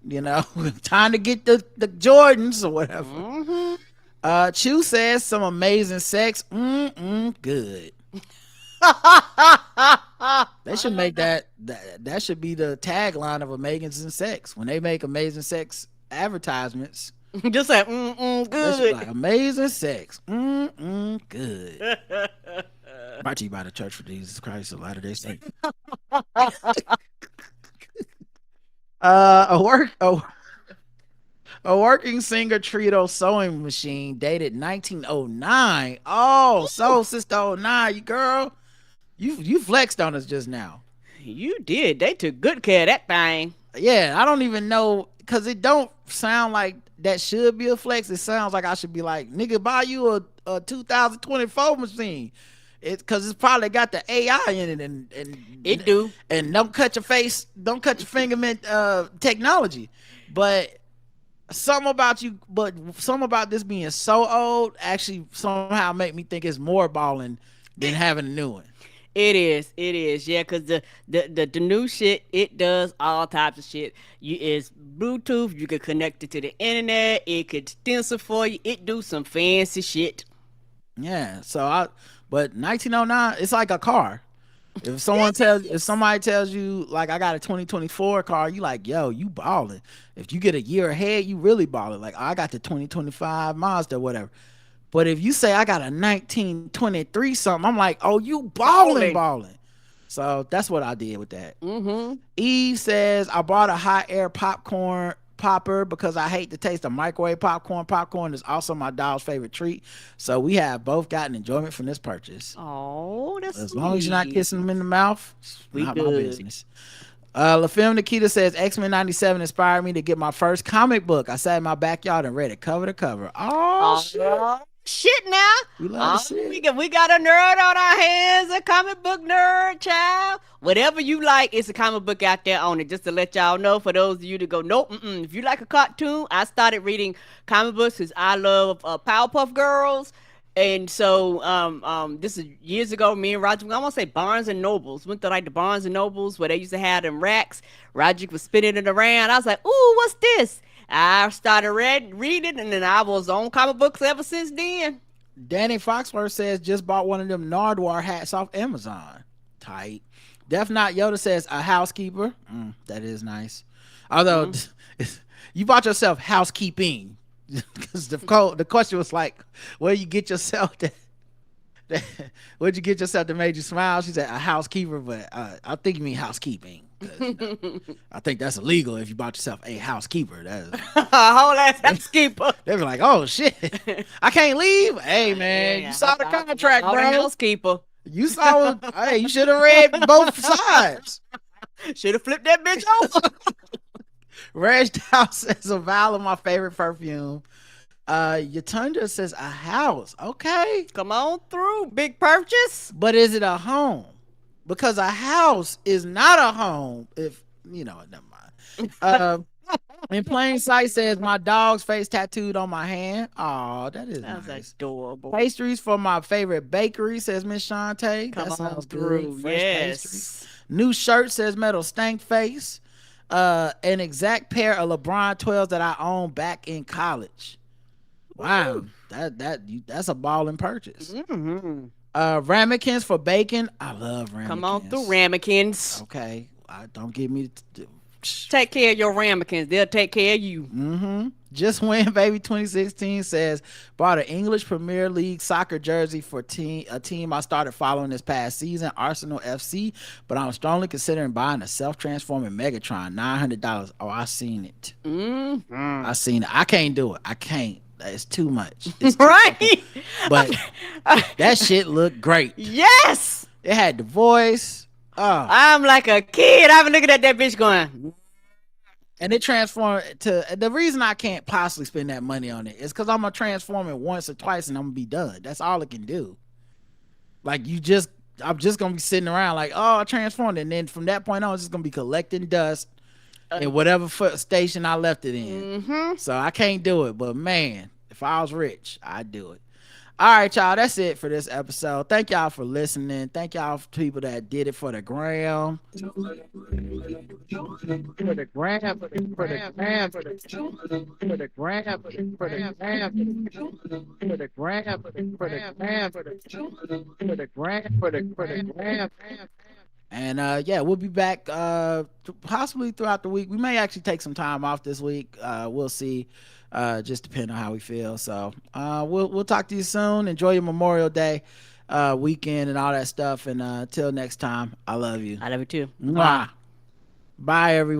You know, time to get the Jordans or whatever. Chew says some amazing sex. Good. They should make that should be the tagline of Amazing Sex. When they make Amazing Sex advertisements, just like good. Like amazing sex. Good. Brought to you by the Church for Jesus Christ of Latter-day Saints. A working singer Trito sewing machine dated 1909. Oh, so sister 09, you girl. You flexed on us just now. You did. They took good care of that thing. Yeah, I don't even know, because it don't sound like that should be a flex. It sounds like I should be like, nigga, buy you a 2024 machine. It's because it's probably got the AI in it, and it do. And don't cut your fingerprint technology. But something about this being so old actually somehow make me think it's more balling than having a new one. It is, yeah, because the new shit, it does all types of shit. It's Bluetooth, you can connect it to the internet, it could stencil for you, it do some fancy shit. Yeah, but 1909, it's like a car. If somebody tells you like I got a 2024 car, you like, yo, you balling. If you get a year ahead, you really balling. Like I got the 2025 Mazda, whatever. But if you say I got a 1923 something, I'm like, oh, you balling. So that's what I did with that. Eve says I bought a hot air popcorn popper because I hate the taste of microwave popcorn. Popcorn is also my dog's favorite treat. So we have both gotten enjoyment from this purchase. Oh, that's as sweet. long as you're not kissing them in the mouth, we not good. my business. LaFilm Nikita says X-Men 97 inspired me to get my first comic book. I sat in my backyard and read it cover to cover. Oh shit now. We love to see it. We got a nerd on our hands, a comic book nerd, child. Whatever you like, it's a comic book out there on it. Just to let y'all know, for those of you to go, nope, if you like a cartoon, I started reading comic books because I love Powerpuff Girls. And so this is years ago, me and Roger, I want to say Barnes and Nobles. Went to like the Barnes and Nobles where they used to have them racks. Roger was spinning it around. I was like, ooh, what's this? I started reading, and then I was on comic books ever since then. Danny Foxworth says just bought one of them Nardwuar hats off Amazon. Tight. Def Not Yoda says a housekeeper. That is nice. Although you bought yourself housekeeping. Because the question was like, where you get yourself where'd you get yourself that made you smile? She said a housekeeper, but I think you mean housekeeping. I think that's illegal if you bought yourself a housekeeper. That's a whole ass housekeeper. They were like, oh shit, I can't leave. Hey man, you saw the contract, bro. Housekeeper. You saw hey, you should have read both sides. Should have flipped that bitch over. Reg Dow says a vial of my favorite perfume. Yatunda says a house. Okay. Come on through. Big purchase. But is it a home? Because a house is not a home if, never mind. In plain sight says my dog's face tattooed on my hand. Oh, that is Sounds nice. adorable. Pastries for my favorite bakery, says Miss Shantae. Come That on sounds through. good. Fresh pastries. Yes. New shirt, says Metal Stank Face. An exact pair of LeBron 12s that I owned back in college. Wow, that's a balling purchase. Mm-hmm. Ramekins for bacon. I love ramekins. Come on through, ramekins. Okay, don't give me. Take care of your ramekins. They'll take care of you. Mm-hmm. Just Win Baby 2016 says, bought an English Premier League soccer jersey for a team I started following this past season, Arsenal FC, but I'm strongly considering buying a self-transforming Megatron, $900. Oh, I seen it. Mm-hmm. I seen it. I can't do it. I can't. It's too much. It's too right? But that shit looked great. Yes! It had the voice. Oh. I'm like a kid. I've been looking at that bitch going. And it transformed to the reason I can't possibly spend that money on it is because I'm gonna transform it once or twice and I'm gonna be done. That's all it can do. Like I'm just gonna be sitting around like, oh, I transformed it, and then from that point on, it's just gonna be collecting dust in whatever station I left it in. Mm-hmm. So I can't do it. But man, if I was rich, I'd do it. All right, y'all. That's it for this episode. Thank y'all for listening. Thank y'all for people that did it for the gram. For the gram, for the gram, for the gram, for the gram, for the gram, for the gram, for the gram. And yeah, we'll be back possibly throughout the week. We may actually take some time off this week. We'll see. Just depending on how we feel. So we'll talk to you soon. Enjoy your Memorial Day weekend and all that stuff. And until next time, I love you. I love you too. Mwah. Bye, everyone.